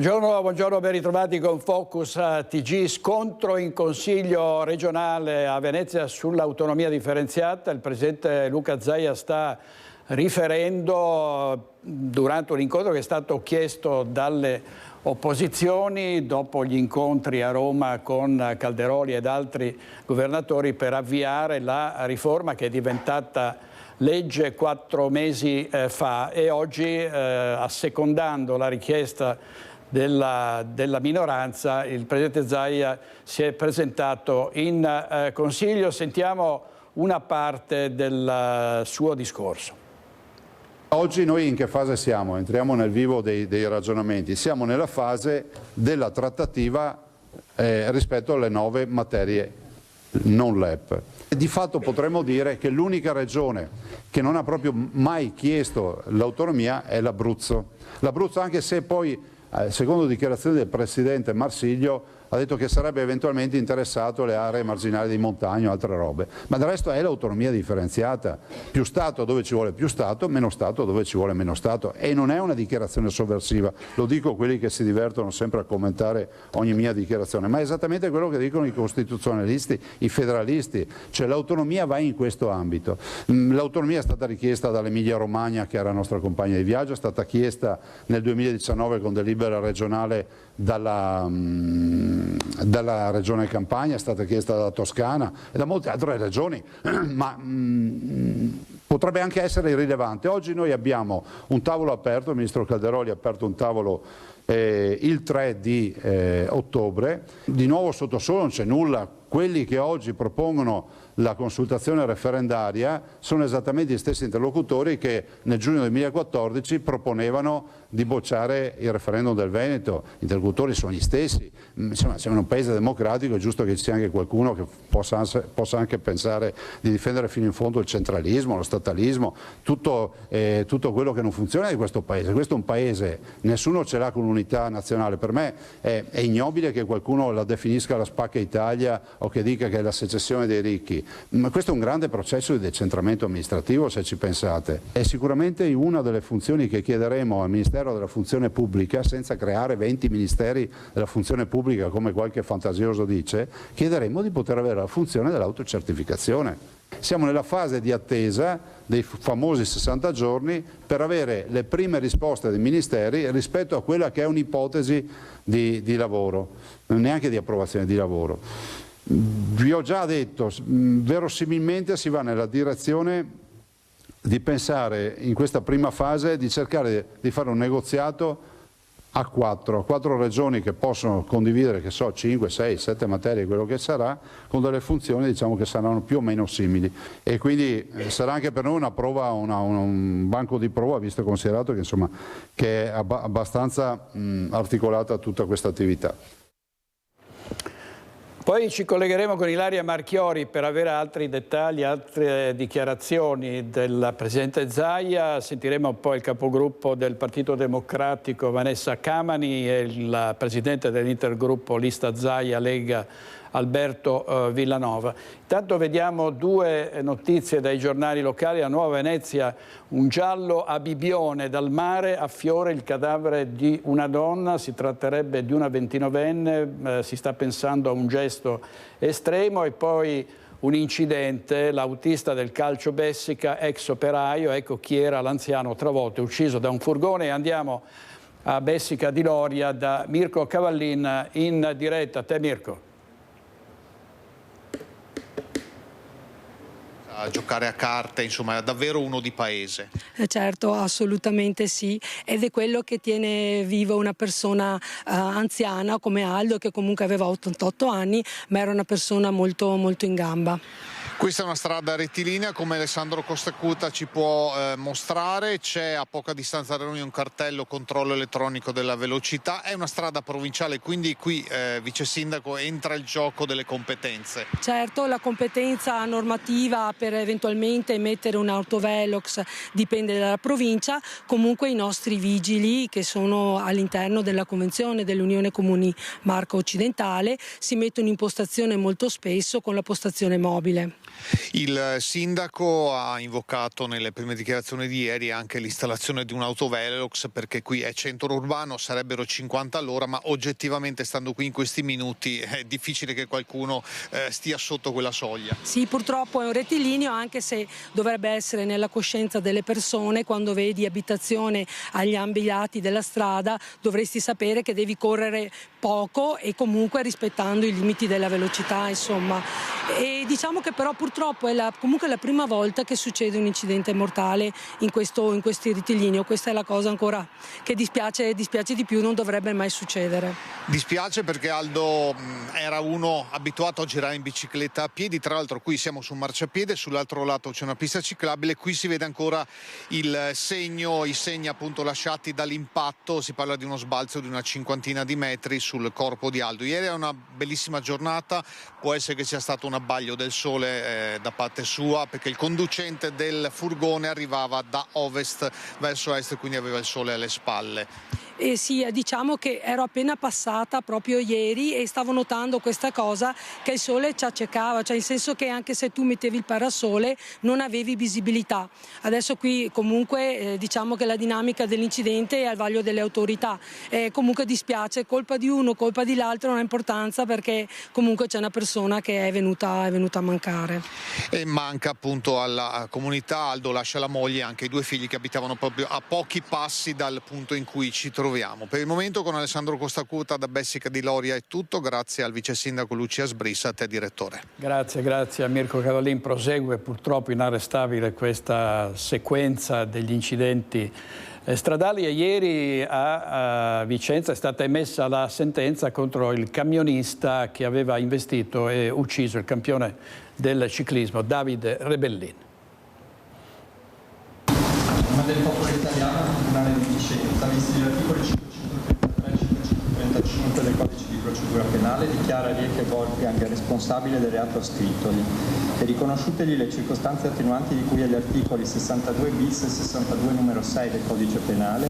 Buongiorno, ben ritrovati con Focus TG. Scontro in Consiglio regionale a Venezia sull'autonomia differenziata. Il presidente Luca Zaia sta riferendo durante un incontro che è stato chiesto dalle opposizioni dopo gli incontri a Roma con Calderoli ed altri governatori per avviare la riforma che è diventata legge 4 mesi fa e oggi, assecondando la richiesta della minoranza, il presidente Zaia si è presentato in Consiglio. Sentiamo una parte del suo discorso. Oggi noi in che fase siamo? Entriamo nel vivo dei ragionamenti. Siamo nella fase della trattativa rispetto alle 9 materie non LEP. Di fatto potremmo dire che l'unica regione che non ha proprio mai chiesto l'autonomia è l'Abruzzo. L'Abruzzo, anche se poi, secondo dichiarazioni del presidente Marsiglio, ha detto che sarebbe eventualmente interessato alle aree marginali di montagna o altre robe, ma del resto è l'autonomia differenziata, più Stato dove ci vuole più Stato, meno Stato dove ci vuole meno Stato, e non è una dichiarazione sovversiva, lo dico quelli che si divertono sempre a commentare ogni mia dichiarazione, ma è esattamente quello che dicono i costituzionalisti, i federalisti, cioè l'autonomia va in questo ambito. L'autonomia è stata richiesta dall'Emilia Romagna, che era la nostra compagna di viaggio, è stata chiesta nel 2019 con delibera regionale dalla regione Campania, è stata chiesta dalla Toscana e da molte altre regioni, ma potrebbe anche essere irrilevante. Oggi noi abbiamo un tavolo aperto, il ministro Calderoli ha aperto un tavolo il 3 di ottobre, di nuovo sotto sole non c'è nulla, quelli che oggi propongono la consultazione referendaria sono esattamente gli stessi interlocutori che nel giugno 2014 proponevano di bocciare il referendum del Veneto. Gli interlocutori sono gli stessi. Insomma, siamo in un paese democratico, è giusto che ci sia anche qualcuno che possa anche pensare di difendere fino in fondo il centralismo, lo statalismo, tutto quello che non funziona di questo paese. Questo è un paese, nessuno ce l'ha con l'unità nazionale. Per me è ignobile che qualcuno la definisca la spacca Italia o che dica che è la secessione dei ricchi. Ma questo è un grande processo di decentramento amministrativo, se ci pensate. È sicuramente una delle funzioni che chiederemo al Ministero della Funzione Pubblica, senza creare 20 ministeri della funzione pubblica come qualche fantasioso dice, chiederemo di poter avere la funzione dell'autocertificazione. Siamo nella fase di attesa dei famosi 60 giorni per avere le prime risposte dei ministeri rispetto a quella che è un'ipotesi di lavoro, neanche di approvazione di lavoro. Vi ho già detto, verosimilmente si va nella direzione di pensare in questa prima fase di cercare di fare un negoziato a 4 regioni che possono condividere, che so, 5, 6, 7 materie, quello che sarà, con delle funzioni diciamo che saranno più o meno simili, e quindi sarà anche per noi una prova, un banco di prova, visto e considerato che, insomma, che è abbastanza articolata tutta questa attività. Poi ci collegheremo con Ilaria Marchiori per avere altri dettagli, altre dichiarazioni del presidente Zaia. Sentiremo poi il capogruppo del Partito Democratico Vanessa Camani e il presidente dell'intergruppo Lista Zaia Lega Alberto Villanova. Intanto vediamo 2 notizie dai giornali locali. A Nuova Venezia un giallo a Bibione, dal mare affiora il cadavere di una donna, si tratterebbe di una 29enne, si sta pensando a un gesto estremo. E poi un incidente, l'autista del Calcio Bessica, ex operaio, ecco chi era l'anziano travolto e ucciso da un furgone. Andiamo a Bessica di Loria da Mirko Cavallin in diretta. A te Mirko. A giocare a carte, insomma, è davvero uno di paese. Certo, assolutamente sì, ed è quello che tiene viva una persona anziana come Aldo, che comunque aveva 88 anni, ma era una persona molto, molto in gamba. Questa è una strada rettilinea, come Alessandro Costacuta ci può mostrare, c'è a poca distanza da noi un cartello controllo elettronico della velocità, è una strada provinciale, quindi qui vice sindaco entra il gioco delle competenze. Certo, la competenza normativa per eventualmente emettere un autovelox dipende dalla provincia, comunque i nostri vigili che sono all'interno della convenzione dell'Unione Comuni Marca Occidentale si mettono in postazione molto spesso con la postazione mobile. Il sindaco ha invocato nelle prime dichiarazioni di ieri anche l'installazione di un autovelox, perché qui è centro urbano, sarebbero 50 all'ora, ma oggettivamente stando qui in questi minuti è difficile che qualcuno stia sotto quella soglia. Sì, purtroppo è un rettilineo, anche se dovrebbe essere nella coscienza delle persone. Quando vedi abitazione agli ambi lati della strada dovresti sapere che devi correre poco e comunque rispettando i limiti della velocità, insomma. E diciamo che però purtroppo è comunque la prima volta che succede un incidente mortale in questo rettilineo. Questa è la cosa ancora che dispiace di più, non dovrebbe mai succedere. Dispiace perché Aldo era uno abituato a girare in bicicletta a piedi, tra l'altro qui siamo su un marciapiede, sull'altro lato c'è una pista ciclabile, qui si vede ancora i segni appunto lasciati dall'impatto, si parla di uno sbalzo di una cinquantina di metri sul corpo di Aldo. Ieri è una bellissima giornata, può essere che sia stato un abbaglio del sole da parte sua, perché il conducente del furgone arrivava da ovest verso est, quindi aveva il sole alle spalle. Sì, diciamo che ero appena passata proprio ieri e stavo notando questa cosa, che il sole ci accecava, cioè nel senso che anche se tu mettevi il parasole non avevi visibilità. Adesso qui comunque diciamo che la dinamica dell'incidente è al vaglio delle autorità. Comunque dispiace, colpa di uno, colpa di l'altro non ha importanza, perché comunque c'è una persona che è venuta a mancare. E manca appunto alla comunità. Aldo lascia la moglie e anche i due figli che abitavano proprio a pochi passi dal punto in cui ci troviamo. Per il momento con Alessandro Costacuta da Bessica di Loria è tutto, grazie al vice sindaco Lucia Sbrissa, a te direttore. Grazie a Mirko Cadolin. Prosegue purtroppo inarrestabile questa sequenza degli incidenti stradali e ieri a Vicenza è stata emessa la sentenza contro il camionista che aveva investito e ucciso il campione del ciclismo Davide Rebellin. Del popolo italiano, il Tribunale di Vicenza, visti gli articoli 533 e 535 del Codice di procedura penale, dichiara Rieke Wolfgang responsabile del reato scrittoli e riconosciutegli le circostanze attenuanti di cui agli articoli 62 bis e 62 numero 6 del Codice penale,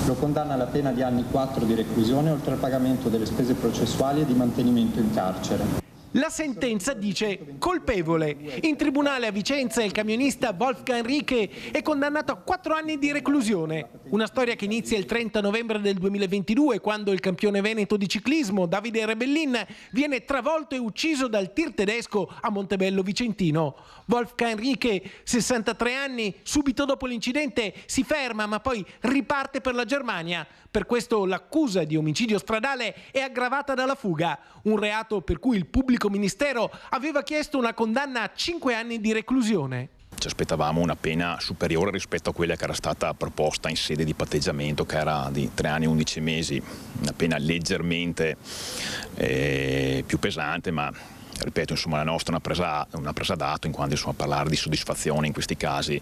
lo condanna alla pena di anni 4 di reclusione oltre al pagamento delle spese processuali e di mantenimento in carcere. La sentenza dice colpevole. In tribunale a Vicenza il camionista Wolfgang Rieke è condannato a 4 anni di reclusione. Una storia che inizia il 30 novembre del 2022, quando il campione veneto di ciclismo Davide Rebellin viene travolto e ucciso dal tir tedesco a Montebello Vicentino. Wolfgang Rieke, 63 anni, subito dopo l'incidente si ferma ma poi riparte per la Germania. Per questo l'accusa di omicidio stradale è aggravata dalla fuga, un reato per cui il pubblico ministero aveva chiesto una condanna a 5 anni di reclusione. Ci aspettavamo una pena superiore rispetto a quella che era stata proposta in sede di patteggiamento, che era di 3 anni e 11 mesi, una pena leggermente più pesante, ma ripeto, insomma, la nostra è una presa d'atto, in quanto insomma, parlare di soddisfazione in questi casi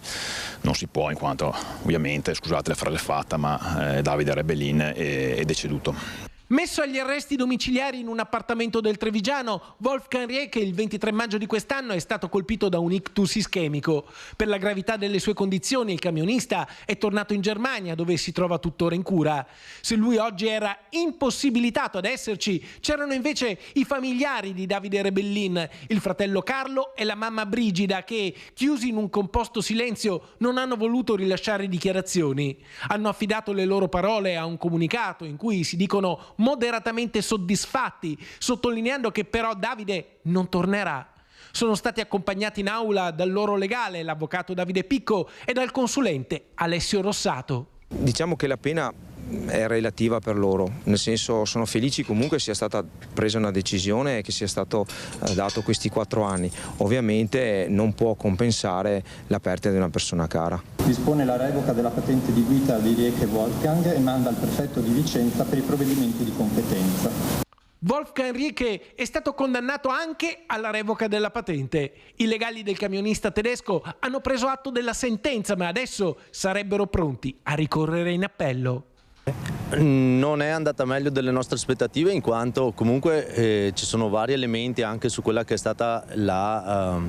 non si può, in quanto ovviamente, scusate la frase fatta, ma Davide Rebellin è deceduto. Messo agli arresti domiciliari in un appartamento del Trevigiano, Wolfgang Rieke il 23 maggio di quest'anno è stato colpito da un ictus ischemico. Per la gravità delle sue condizioni il camionista è tornato in Germania, dove si trova tuttora in cura. Se lui oggi era impossibilitato ad esserci, c'erano invece i familiari di Davide Rebellin, il fratello Carlo e la mamma Brigida, che, chiusi in un composto silenzio, non hanno voluto rilasciare dichiarazioni. Hanno affidato le loro parole a un comunicato in cui si dicono moderatamente soddisfatti, sottolineando che però Davide non tornerà. Sono stati accompagnati in aula dal loro legale, l'avvocato Davide Picco, e dal consulente Alessio Rossato. Diciamo che la pena è relativa per loro, nel senso sono felici comunque sia stata presa una decisione e che sia stato dato questi 4 anni. Ovviamente non può compensare la perdita di una persona cara. Dispone la revoca della patente di guida di Rieke Wolfgang e manda al prefetto di Vicenza per i provvedimenti di competenza. Wolfgang Rieke è stato condannato anche alla revoca della patente. I legali del camionista tedesco hanno preso atto della sentenza, ma adesso sarebbero pronti a ricorrere in appello. Non è andata meglio delle nostre aspettative, in quanto comunque ci sono vari elementi anche su quella che è stata la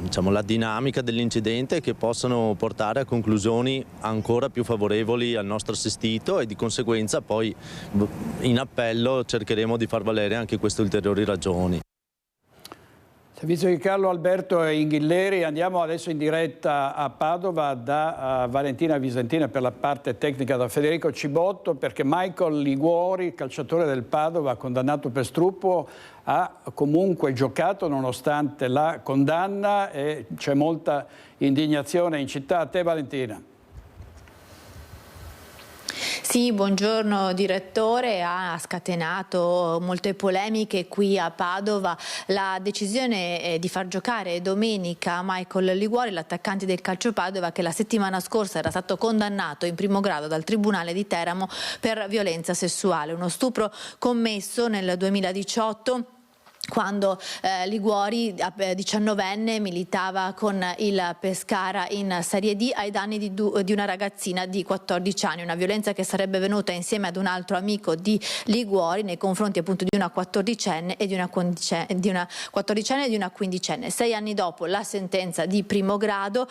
dinamica dell'incidente, che possono portare a conclusioni ancora più favorevoli al nostro assistito, e di conseguenza poi in appello cercheremo di far valere anche queste ulteriori ragioni. Visto che Carlo Alberto e Inghilleri, andiamo adesso in diretta a Padova da Valentina Visentina per la parte tecnica, da Federico Cibotto, perché Michael Liguori, calciatore del Padova, condannato per stupro, ha comunque giocato nonostante la condanna e c'è molta indignazione in città. A te Valentina. Sì, buongiorno direttore. Ha scatenato molte polemiche qui a Padova la decisione di far giocare domenica Michael Liguori, l'attaccante del Calcio Padova, che la settimana scorsa era stato condannato in primo grado dal Tribunale di Teramo per violenza sessuale, uno stupro commesso nel 2018. Quando Liguori, 19enne, militava con il Pescara in Serie D ai danni di una ragazzina di 14 anni, una violenza che sarebbe venuta insieme ad un altro amico di Liguori nei confronti appunto di una 14enne e di una 15enne. 6 anni dopo la sentenza di primo grado,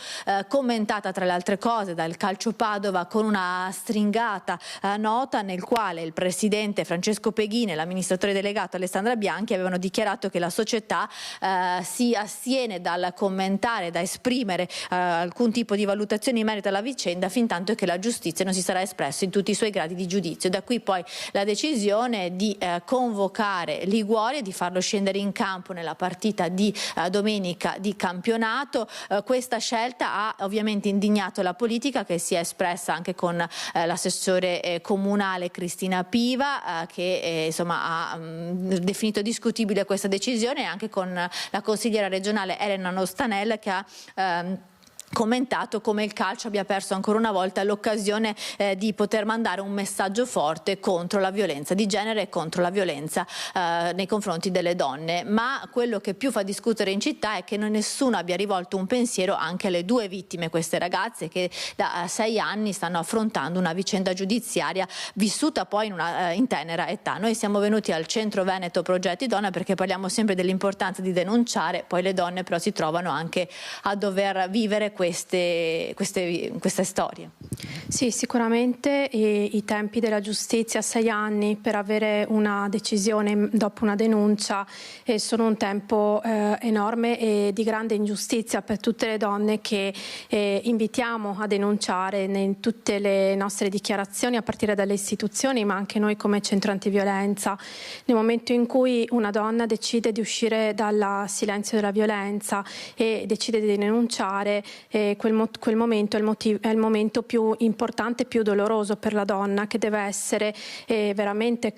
commentata tra le altre cose dal Calcio Padova con una stringata nota nel quale il presidente Francesco Peghini e l'amministratore delegato Alessandra Bianchi avevano dichiarato che la società si astiene dal commentare, da esprimere alcun tipo di valutazione in merito alla vicenda fin tanto che la giustizia non si sarà espressa in tutti i suoi gradi di giudizio. Da qui poi la decisione di convocare Liguori e di farlo scendere in campo nella partita di domenica di campionato. Questa scelta ha ovviamente indignato la politica, che si è espressa anche con l'assessore comunale Cristina Piva, che insomma ha definito discutibile questa decisione, e anche con la consigliera regionale Elena Nostanella, che ha commentato come il calcio abbia perso ancora una volta l'occasione di poter mandare un messaggio forte contro la violenza di genere e contro la violenza nei confronti delle donne. Ma quello che più fa discutere in città è che nessuno abbia rivolto un pensiero anche alle due vittime, queste ragazze che da 6 anni stanno affrontando una vicenda giudiziaria vissuta poi in tenera età. Noi siamo venuti al Centro Veneto Progetti Donna perché parliamo sempre dell'importanza di denunciare, poi le donne però si trovano anche a dover vivere queste storie. Sì, sicuramente i tempi della giustizia, 6 anni per avere una decisione dopo una denuncia, sono un tempo enorme e di grande ingiustizia per tutte le donne che invitiamo a denunciare in tutte le nostre dichiarazioni, a partire dalle istituzioni, ma anche noi come centro antiviolenza. Nel momento in cui una donna decide di uscire dal silenzio della violenza e decide di denunciare, quel momento è il momento più importante, più doloroso per la donna, che deve essere veramente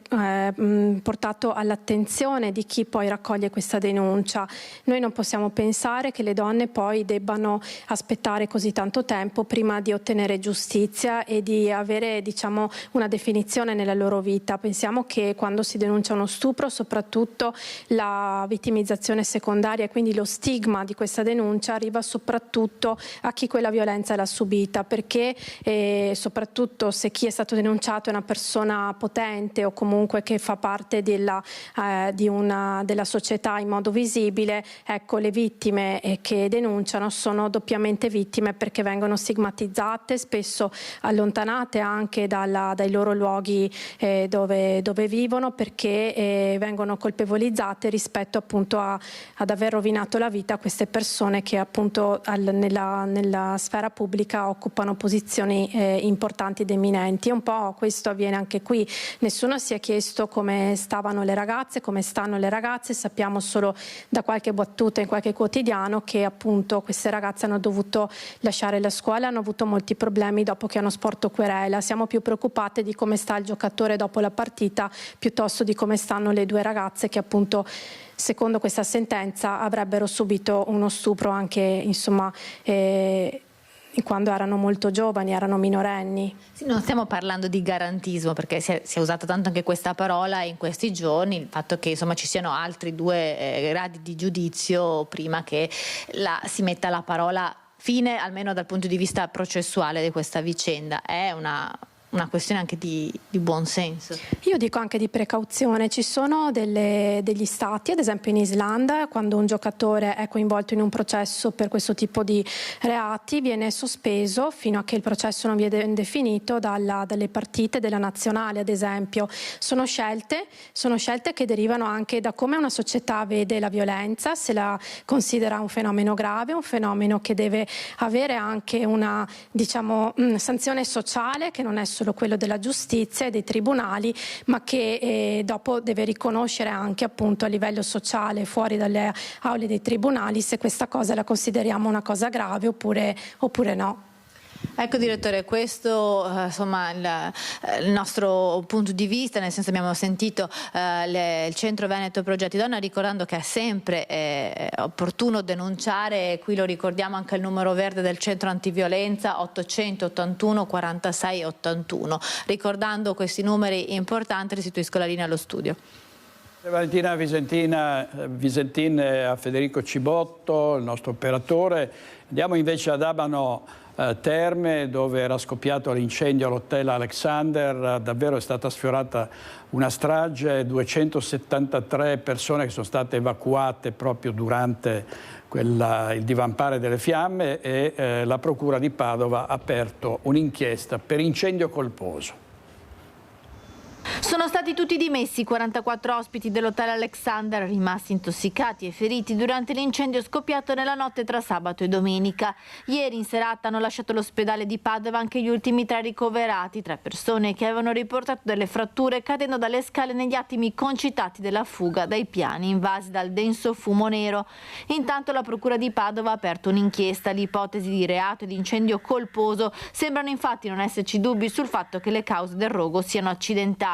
portato all'attenzione di chi poi raccoglie questa denuncia. Noi non possiamo pensare che le donne poi debbano aspettare così tanto tempo prima di ottenere giustizia e di avere, diciamo, una definizione nella loro vita. Pensiamo che quando si denuncia uno stupro, soprattutto la vittimizzazione secondaria, quindi lo stigma di questa denuncia, arriva soprattutto a chi quella violenza l'ha subita, perché soprattutto se chi è stato denunciato è una persona potente o comunque che fa parte della società in modo visibile, ecco, le vittime che denunciano sono doppiamente vittime perché vengono stigmatizzate, spesso allontanate anche dai loro luoghi dove vivono, perché vengono colpevolizzate rispetto appunto ad aver rovinato la vita a queste persone che appunto nella sfera pubblica occupano posizioni importanti ed eminenti. Un po' questo avviene anche qui. Nessuno si è chiesto come stavano le ragazze, come stanno le ragazze. Sappiamo solo da qualche battuta in qualche quotidiano che appunto queste ragazze hanno dovuto lasciare la scuola, hanno avuto molti problemi dopo che hanno sporto querela. Siamo più preoccupate di come sta il giocatore dopo la partita piuttosto di come stanno le due ragazze che appunto, secondo questa sentenza, avrebbero subito uno stupro anche, insomma, quando erano molto giovani, erano minorenni. Sì, non stiamo parlando di garantismo, perché si è usata tanto anche questa parola in questi giorni, il fatto che insomma ci siano altri 2 gradi di giudizio prima che si metta la parola fine, almeno dal punto di vista processuale di questa vicenda. È una una questione anche di buon senso. Io dico anche di precauzione. Ci sono degli stati, ad esempio in Islanda, quando un giocatore è coinvolto in un processo per questo tipo di reati viene sospeso fino a che il processo non viene definito dalle partite della nazionale, ad esempio. Sono scelte che derivano anche da come una società vede la violenza, se la considera un fenomeno grave, un fenomeno che deve avere anche una, diciamo, sanzione sociale, che non è solo quello della giustizia e dei tribunali, ma che dopo deve riconoscere anche appunto a livello sociale, fuori dalle aule dei tribunali, se questa cosa la consideriamo una cosa grave oppure no. Ecco direttore, questo insomma il nostro punto di vista, nel senso abbiamo sentito il Centro Veneto Progetti Donna, ricordando che è sempre opportuno denunciare, qui lo ricordiamo anche il numero verde del centro antiviolenza 881 46 81. Ricordando questi numeri importanti restituisco la linea allo studio. Valentina Visentin a Federico Cibotto, il nostro operatore. Andiamo invece ad Abano Terme, dove era scoppiato l'incendio all'hotel Alexander. Davvero è stata sfiorata una strage, 273 persone che sono state evacuate proprio durante il divampare delle fiamme e la Procura di Padova ha aperto un'inchiesta per incendio colposo. Sono stati tutti dimessi i 44 ospiti dell'hotel Alexander rimasti intossicati e feriti durante l'incendio scoppiato nella notte tra sabato e domenica. Ieri in serata hanno lasciato l'ospedale di Padova anche gli ultimi 3 ricoverati, 3 persone che avevano riportato delle fratture cadendo dalle scale negli attimi concitati della fuga dai piani invasi dal denso fumo nero. Intanto la Procura di Padova ha aperto un'inchiesta. L'ipotesi di reato e di incendio colposo sembrano infatti non esserci dubbi sul fatto che le cause del rogo siano accidentali.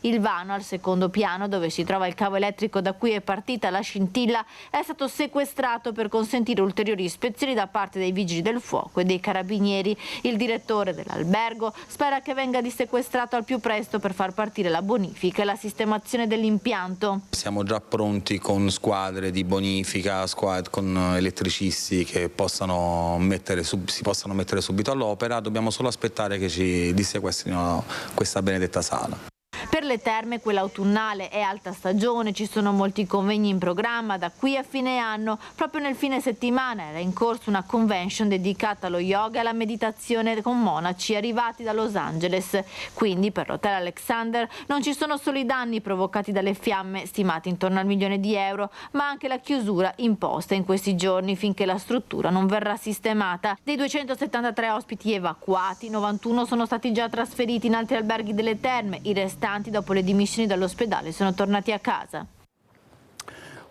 Il vano al secondo piano, dove si trova il cavo elettrico da cui è partita la scintilla, è stato sequestrato per consentire ulteriori ispezioni da parte dei vigili del fuoco e dei carabinieri. Il direttore dell'albergo spera che venga dissequestrato al più presto per far partire la bonifica e la sistemazione dell'impianto. Siamo già pronti con squadre di bonifica, con elettricisti che si possano mettere subito all'opera. Dobbiamo solo aspettare che ci dissequestrino questa benedetta sala. Per le terme quella autunnale è alta stagione, ci sono molti convegni in programma da qui a fine anno. Proprio nel fine settimana era in corso una convention dedicata allo yoga e alla meditazione con monaci arrivati da Los Angeles. Quindi per l'hotel Alexander non ci sono solo i danni provocati dalle fiamme, stimati intorno al €1.000.000, ma anche la chiusura imposta in questi giorni finché la struttura non verrà sistemata. Dei 273 ospiti evacuati, 91 sono stati già trasferiti in altri alberghi delle terme, i restanti dopo le dimissioni dall'ospedale sono tornati a casa.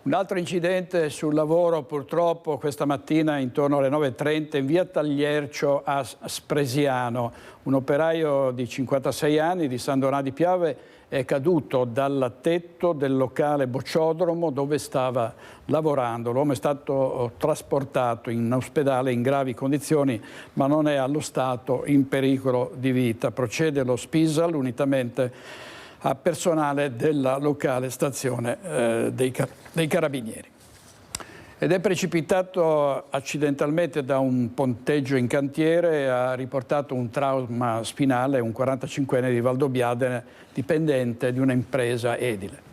Un altro incidente sul lavoro purtroppo questa mattina intorno alle 9:30 in via Tagliercio a Spresiano. Un operaio di 56 anni di San Donà di Piave è caduto dal tetto del locale bocciodromo dove stava lavorando. L'uomo è stato trasportato in ospedale in gravi condizioni, ma non è allo stato in pericolo di vita. Procede lo Spisal unitamente a personale della locale stazione dei Carabinieri. Ed è precipitato accidentalmente da un ponteggio in cantiere e ha riportato un trauma spinale un 45enne di Valdobbiadene, dipendente di un'impresa edile.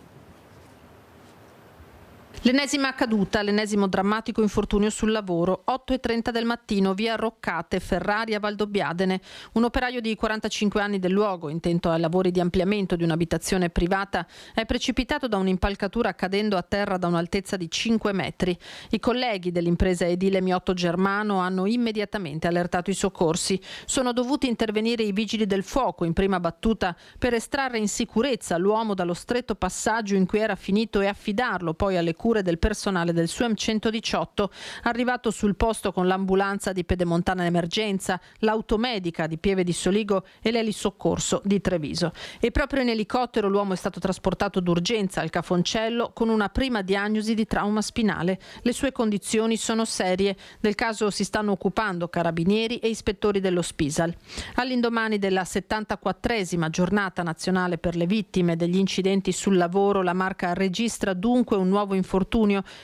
L'ennesima caduta, l'ennesimo drammatico infortunio sul lavoro, 8:30 del mattino, via Roccate, Ferrari a Valdobbiadene. Un operaio di 45 anni del luogo, intento ai lavori di ampliamento di un'abitazione privata, è precipitato da un'impalcatura cadendo a terra da un'altezza di 5 metri. I colleghi dell'impresa edile Miotto Germano hanno immediatamente allertato i soccorsi. Sono dovuti intervenire i vigili del fuoco in prima battuta per estrarre in sicurezza l'uomo dallo stretto passaggio in cui era finito e affidarlo poi alle cure del personale del SUEM 118, arrivato sul posto con l'ambulanza di Pedemontana Emergenza, l'automedica di Pieve di Soligo e l'elisoccorso di Treviso. E proprio in elicottero l'uomo è stato trasportato d'urgenza al Cafoncello con una prima diagnosi di trauma spinale. Le sue condizioni sono serie. Del caso si stanno occupando carabinieri e ispettori dello Spisal. All'indomani della 74esima giornata nazionale per le vittime degli incidenti sul lavoro, la Marca registra dunque un nuovo infortunio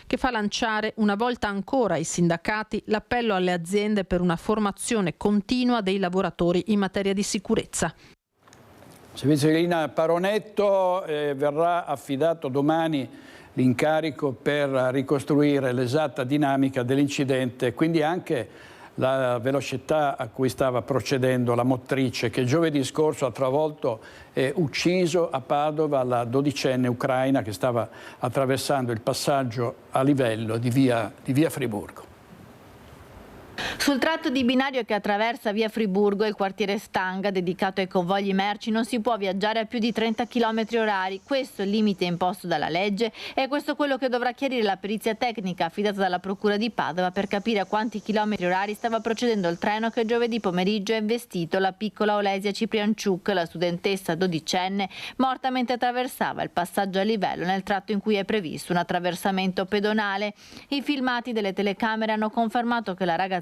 che fa lanciare una volta ancora ai sindacati l'appello alle aziende per una formazione continua dei lavoratori in materia di sicurezza. Servizio di linea Paronetto, verrà affidato domani l'incarico per ricostruire l'esatta dinamica dell'incidente, quindi anche la velocità a cui stava procedendo la motrice che giovedì scorso ha travolto e ucciso a Padova la 12enne ucraina che stava attraversando il passaggio a livello di via Friburgo. Sul tratto di binario che attraversa via Friburgo e il quartiere Stanga, dedicato ai convogli merci, non si può viaggiare a più di 30 km/h. Questo è il limite imposto dalla legge e questo è quello che dovrà chiarire la perizia tecnica affidata dalla Procura di Padova per capire a quanti km/h stava procedendo il treno che giovedì pomeriggio ha investito la piccola Olesia Ciprianciuc, la studentessa 12enne, morta mentre attraversava il passaggio a livello nel tratto in cui è previsto un attraversamento pedonale. I filmati delle telecamere hanno confermato che la ragazzina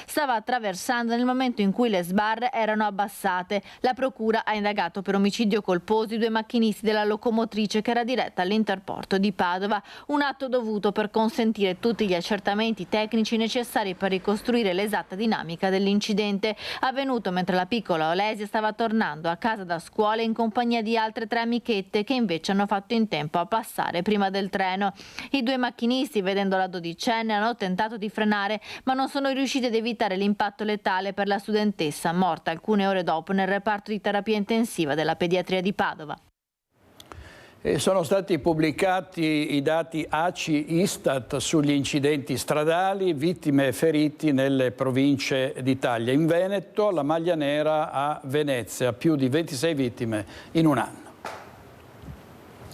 stava attraversando nel momento in cui le sbarre erano abbassate. La procura ha indagato per omicidio colposo i 2 macchinisti della locomotrice che era diretta all'Interporto di Padova, un atto dovuto per consentire tutti gli accertamenti tecnici necessari per ricostruire l'esatta dinamica dell'incidente, avvenuto mentre la piccola Olesia stava tornando a casa da scuola in compagnia di altre 3 amichette che invece hanno fatto in tempo a passare prima del treno. I 2 macchinisti, vedendo la 12enne, hanno tentato di frenare ma non sono riusciti ad evitare l'impatto letale per la studentessa, morta alcune ore dopo nel reparto di terapia intensiva della pediatria di Padova. Sono stati pubblicati i dati ACI-Istat sugli incidenti stradali, vittime e feriti nelle province d'Italia. In Veneto la maglia nera a Venezia, più di 26 vittime in un anno.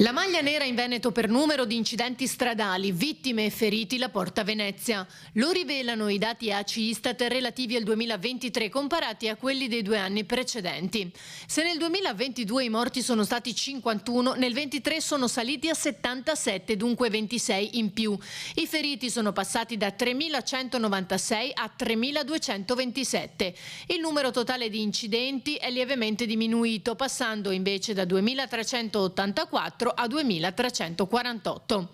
La maglia nera in Veneto per numero di incidenti stradali, vittime e feriti la porta Venezia. Lo rivelano i dati ACI-Istat relativi al 2023 comparati a quelli dei 2 anni precedenti. Se nel 2022 i morti sono stati 51, nel 23 sono saliti a 77, dunque 26 in più. I feriti sono passati da 3.196 a 3.227. Il numero totale di incidenti è lievemente diminuito, passando invece da 2.384 a 2.348.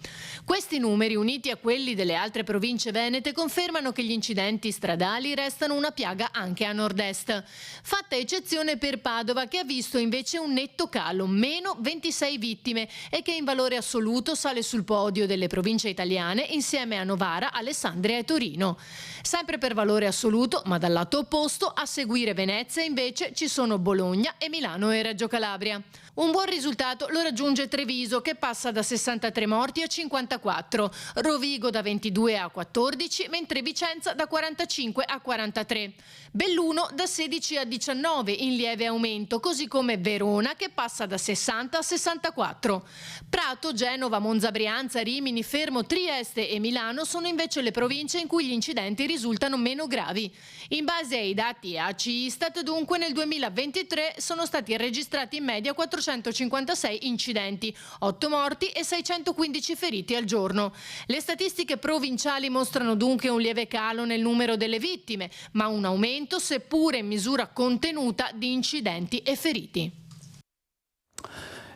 Questi numeri, uniti a quelli delle altre province venete, confermano che gli incidenti stradali restano una piaga anche a nord-est. Fatta eccezione per Padova, che ha visto invece un netto calo, meno 26 vittime, e che in valore assoluto sale sul podio delle province italiane insieme a Novara, Alessandria e Torino. Sempre per valore assoluto, ma dal lato opposto, a seguire Venezia invece ci sono Bologna e Milano e Reggio Calabria. Un buon risultato lo raggiunge Treviso, che passa da 63 morti a 54, Rovigo da 22 a 14, mentre Vicenza da 45 a 43. Belluno da 16 a 19, in lieve aumento, così come Verona, che passa da 60 a 64. Prato, Genova, Monza, Brianza, Rimini, Fermo, Trieste e Milano sono invece le province in cui gli incidenti risultano meno gravi. In base ai dati ACI-Istat, dunque, nel 2023 sono stati registrati in media 456 incidenti, 8 morti e 615 feriti al giorno. Le statistiche provinciali mostrano dunque un lieve calo nel numero delle vittime, ma un aumento, seppure in misura contenuta, di incidenti e feriti.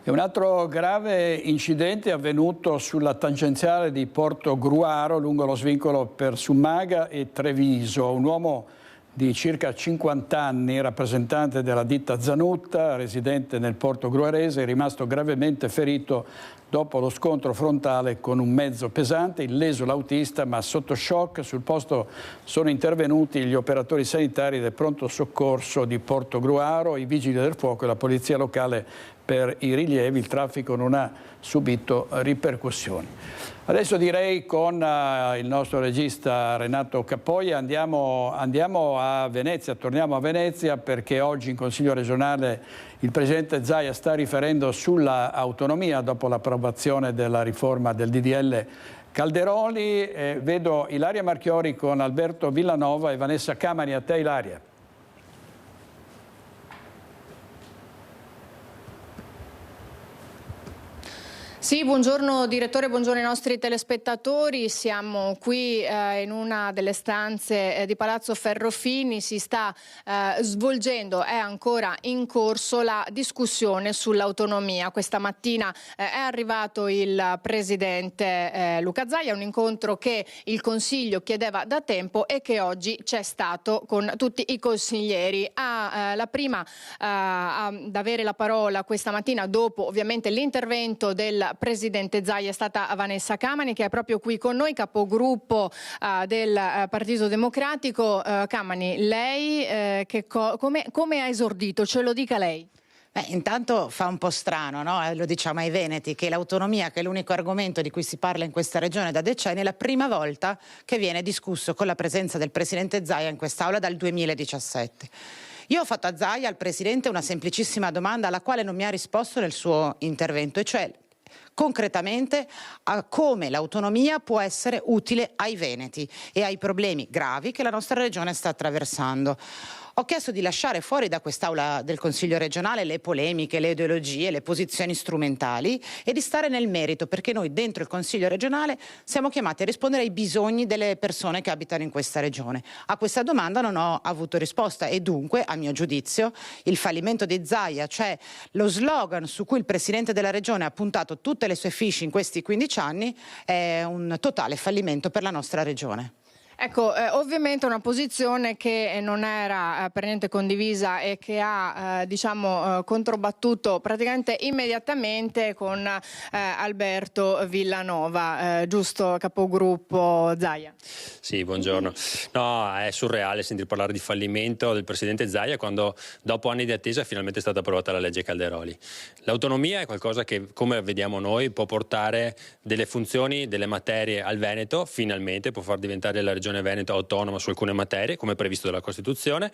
E un altro grave incidente è avvenuto sulla tangenziale di Porto Gruaro, lungo lo svincolo per Summaga e Treviso. Un uomo di circa 50 anni, rappresentante della ditta Zanutta, residente nel Porto Gruarese, è rimasto gravemente ferito dopo lo scontro frontale con un mezzo pesante, illeso l'autista ma sotto shock. Sul posto sono intervenuti gli operatori sanitari del pronto soccorso di Porto Gruaro, i vigili del fuoco e la polizia locale per i rilievi. Il traffico non ha subito ripercussioni. Adesso direi con il nostro regista Renato Cappoia andiamo a Venezia, torniamo a Venezia, perché oggi in Consiglio regionale il Presidente Zaia sta riferendo sulla autonomia dopo l'approvazione della riforma del DDL Calderoli. Vedo Ilaria Marchiori con Alberto Villanova e Vanessa Camani. A te, Ilaria. Sì, buongiorno direttore, buongiorno ai nostri telespettatori. Siamo qui in una delle stanze di Palazzo Ferrofini. Si sta svolgendo, è ancora in corso la discussione sull'autonomia. Questa mattina è arrivato il presidente Luca Zaia, un incontro che il Consiglio chiedeva da tempo e che oggi c'è stato con tutti i consiglieri. La prima ad avere la parola questa mattina, dopo ovviamente l'intervento del presidente Zaia, è stata Vanessa Camani, che è proprio qui con noi, capogruppo del Partito Democratico. Camani, lei come ha esordito? Ce lo dica lei. Intanto fa un po' strano, no? Lo diciamo ai veneti, che l'autonomia, che è l'unico argomento di cui si parla in questa regione da decenni, è la prima volta che viene discusso con la presenza del presidente Zaia in quest'Aula dal 2017. Io ho fatto a Zaia, al presidente, una semplicissima domanda alla quale non mi ha risposto nel suo intervento, e cioè concretamente a come l'autonomia può essere utile ai veneti e ai problemi gravi che la nostra regione sta attraversando. Ho chiesto di lasciare fuori da quest'Aula del Consiglio regionale le polemiche, le ideologie, le posizioni strumentali e di stare nel merito, perché noi dentro il Consiglio regionale siamo chiamati a rispondere ai bisogni delle persone che abitano in questa regione. A questa domanda non ho avuto risposta e dunque, a mio giudizio, il fallimento di Zaia, cioè lo slogan su cui il Presidente della Regione ha puntato tutte le sue fiche in questi 15 anni, è un totale fallimento per la nostra regione. Ecco, ovviamente una posizione che non era per niente condivisa e che ha controbattuto praticamente immediatamente con Alberto Villanova, giusto capogruppo Zaia? Sì, buongiorno. No, è surreale sentir parlare di fallimento del presidente Zaia quando dopo anni di attesa finalmente è stata approvata la legge Calderoli. L'autonomia è qualcosa che, come vediamo noi, può portare delle funzioni, delle materie al Veneto, finalmente può far diventare la regione Veneto autonoma su alcune materie, come previsto dalla Costituzione,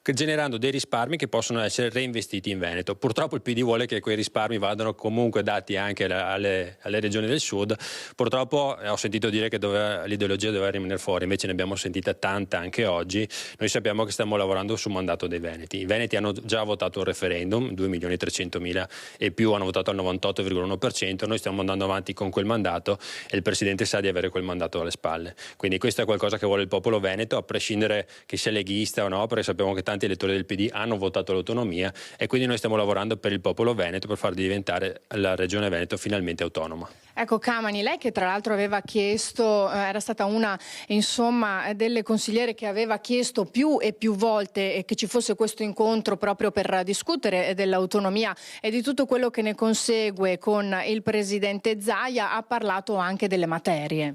generando dei risparmi che possono essere reinvestiti in Veneto. Purtroppo il PD vuole che quei risparmi vadano comunque dati anche alle regioni del sud. Purtroppo ho sentito dire che l'ideologia doveva rimanere fuori, invece ne abbiamo sentita tanta anche oggi. Noi sappiamo che stiamo lavorando sul mandato dei veneti. I veneti hanno già votato un referendum, 2.300.000 e più hanno votato al 98,1%. Noi stiamo andando avanti con quel mandato e il presidente sa di avere quel mandato alle spalle. Quindi questo è qualcosa che vuole il popolo veneto, a prescindere che sia leghista o no, perché sappiamo che tanti elettori del PD hanno votato l'autonomia e quindi noi stiamo lavorando per il popolo veneto per far diventare la regione Veneto finalmente autonoma. Ecco Camani, lei che tra l'altro aveva chiesto, era stata una delle consigliere che aveva chiesto più e più volte che ci fosse questo incontro proprio per discutere dell'autonomia e di tutto quello che ne consegue con il presidente Zaia, ha parlato anche delle materie.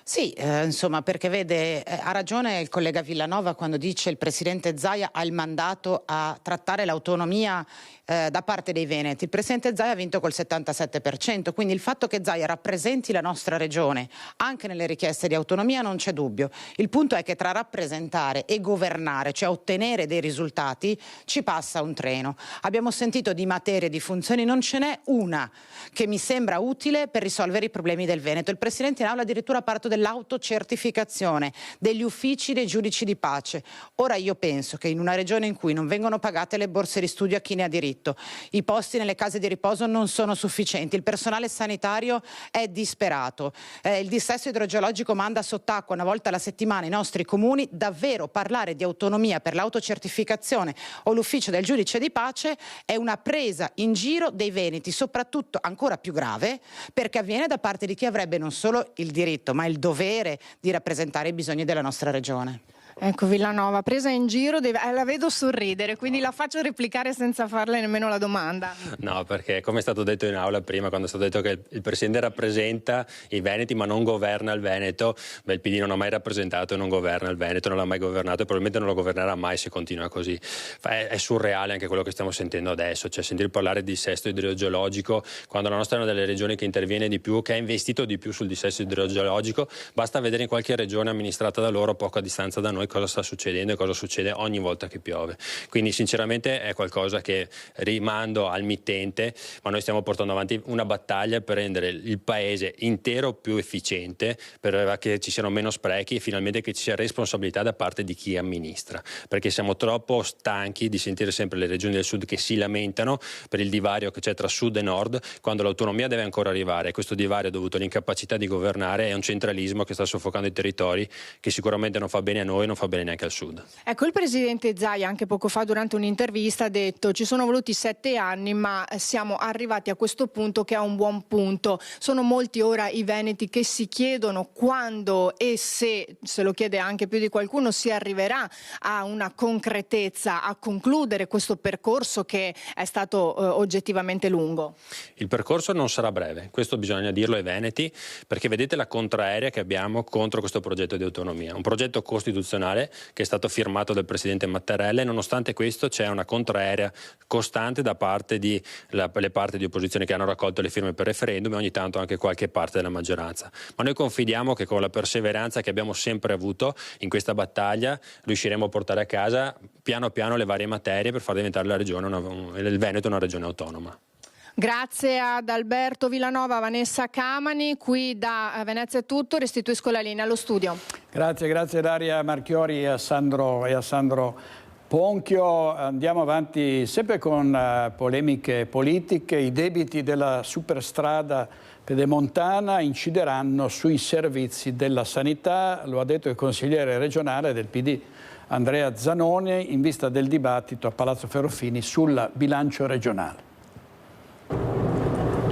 Sì, perché vede, ha ragione il collega Villanova quando dice il presidente Zaia ha il mandato a trattare l'autonomia da parte dei veneti. Il presidente Zaia ha vinto col 77%, quindi il fatto che Zaia rappresenti la nostra regione anche nelle richieste di autonomia non c'è dubbio. Il punto è che tra rappresentare e governare, cioè ottenere dei risultati, ci passa un treno. Abbiamo sentito di materie, di funzioni, non ce n'è una che mi sembra utile per risolvere i problemi del Veneto. Il presidente in aula addirittura ha parlato dell'autocertificazione, degli uffici dei giudici di pace. Ora io penso che in una regione in cui non vengono pagate le borse di studio a chi ne ha diritto, i posti nelle case di riposo non sono sufficienti, il personale sanitario è disperato, il dissesto idrogeologico manda sott'acqua una volta alla settimana i nostri comuni, davvero parlare di autonomia per l'autocertificazione o l'ufficio del giudice di pace è una presa in giro dei veneti, soprattutto ancora più grave perché avviene da parte di chi avrebbe non solo il diritto ma il dovere di rappresentare i bisogni della nostra regione. Ecco Villanova, presa in giro, la vedo sorridere, quindi la faccio replicare senza farle nemmeno la domanda. No, perché come è stato detto in aula prima, quando è stato detto che il Presidente rappresenta i Veneti ma non governa il Veneto, il PD non ha mai rappresentato e non governa il Veneto, non l'ha mai governato e probabilmente non lo governerà mai se continua così. È surreale anche quello che stiamo sentendo adesso, cioè sentire parlare di dissesto idrogeologico quando la nostra è una delle regioni che interviene di più, che ha investito di più sul dissesto idrogeologico. Basta vedere in qualche regione amministrata da loro poco a distanza da noi noi cosa sta succedendo e cosa succede ogni volta che piove. Quindi sinceramente è qualcosa che rimando al mittente, ma noi stiamo portando avanti una battaglia per rendere il paese intero più efficiente, per che ci siano meno sprechi e finalmente che ci sia responsabilità da parte di chi amministra, perché siamo troppo stanchi di sentire sempre le regioni del sud che si lamentano per il divario che c'è tra sud e nord, quando l'autonomia deve ancora arrivare. Questo divario è dovuto all'incapacità di governare e a un centralismo che sta soffocando i territori, che sicuramente non fa bene a noi e non fa bene neanche al sud. Ecco, il presidente Zaia anche poco fa durante un'intervista ha detto: ci sono voluti 7 anni ma siamo arrivati a questo punto che è un buon punto. Sono molti ora i veneti che si chiedono quando e se lo chiede anche più di qualcuno, si arriverà a una concretezza, a concludere questo percorso che è stato oggettivamente lungo. Il percorso non sarà breve, questo bisogna dirlo ai veneti, perché vedete la contraerea che abbiamo contro questo progetto di autonomia, un progetto costituzionale che è stato firmato dal presidente Mattarella, e nonostante questo c'è una contraerea costante da parte di le parti di opposizione che hanno raccolto le firme per referendum e ogni tanto anche qualche parte della maggioranza. Ma noi confidiamo che con la perseveranza che abbiamo sempre avuto in questa battaglia riusciremo a portare a casa piano piano le varie materie per far diventare la regione il Veneto una regione autonoma. Grazie ad Alberto Villanova, Vanessa Camani. Qui da Venezia è tutto, restituisco la linea allo studio. Grazie Daria Marchiori e a Sandro Ponchio. Andiamo avanti sempre con polemiche politiche. I debiti della superstrada pedemontana incideranno sui servizi della sanità, lo ha detto il consigliere regionale del PD Andrea Zanoni in vista del dibattito a Palazzo Ferrofini sul bilancio regionale.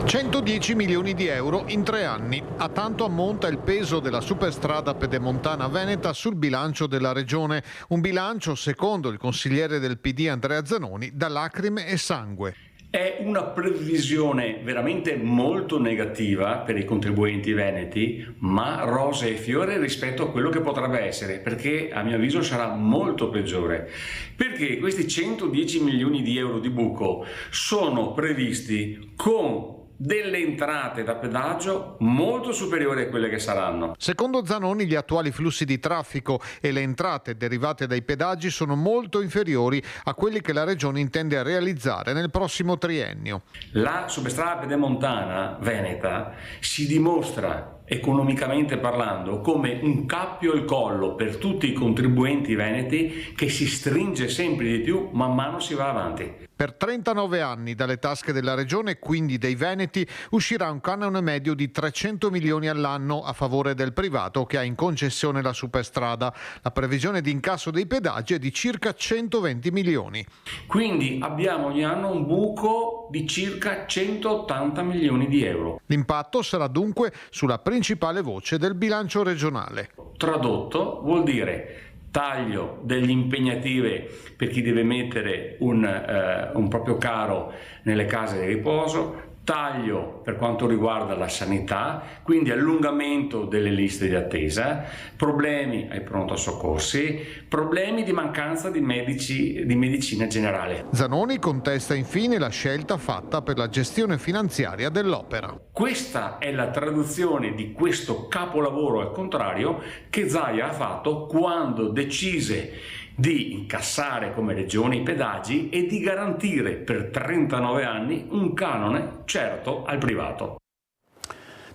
110 milioni di euro in 3 anni. A tanto ammonta il peso della superstrada pedemontana veneta sul bilancio della regione. Un bilancio, secondo il consigliere del PD Andrea Zanoni, da lacrime e sangue. È una previsione veramente molto negativa per i contribuenti veneti, ma rose e fiori rispetto a quello che potrebbe essere, perché a mio avviso sarà molto peggiore. Perché questi 110 milioni di euro di buco sono previsti con delle entrate da pedaggio molto superiori a quelle che saranno. Secondo Zanoni gli attuali flussi di traffico e le entrate derivate dai pedaggi sono molto inferiori a quelli che la Regione intende realizzare nel prossimo triennio. La superstrada pedemontana veneta si dimostra economicamente parlando come un cappio al collo per tutti i contribuenti veneti che si stringe sempre di più man mano si va avanti. Per 39 anni dalle tasche della Regione, quindi dei veneti, uscirà un canone medio di 300 milioni all'anno a favore del privato che ha in concessione la superstrada. La previsione di incasso dei pedaggi è di circa 120 milioni. Quindi abbiamo ogni anno un buco di circa 180 milioni di euro. L'impatto sarà dunque sulla principale voce del bilancio regionale. Tradotto vuol dire taglio delle impegnative per chi deve mettere un proprio caro nelle case di riposo, taglio per quanto riguarda la sanità, quindi allungamento delle liste di attesa, problemi ai pronto soccorsi, problemi di mancanza di medici di medicina generale. Zanoni contesta infine la scelta fatta per la gestione finanziaria dell'opera. Questa è la traduzione di questo capolavoro al contrario che Zaia ha fatto quando decise di incassare come regione i pedaggi e di garantire per 39 anni un canone certo al privato.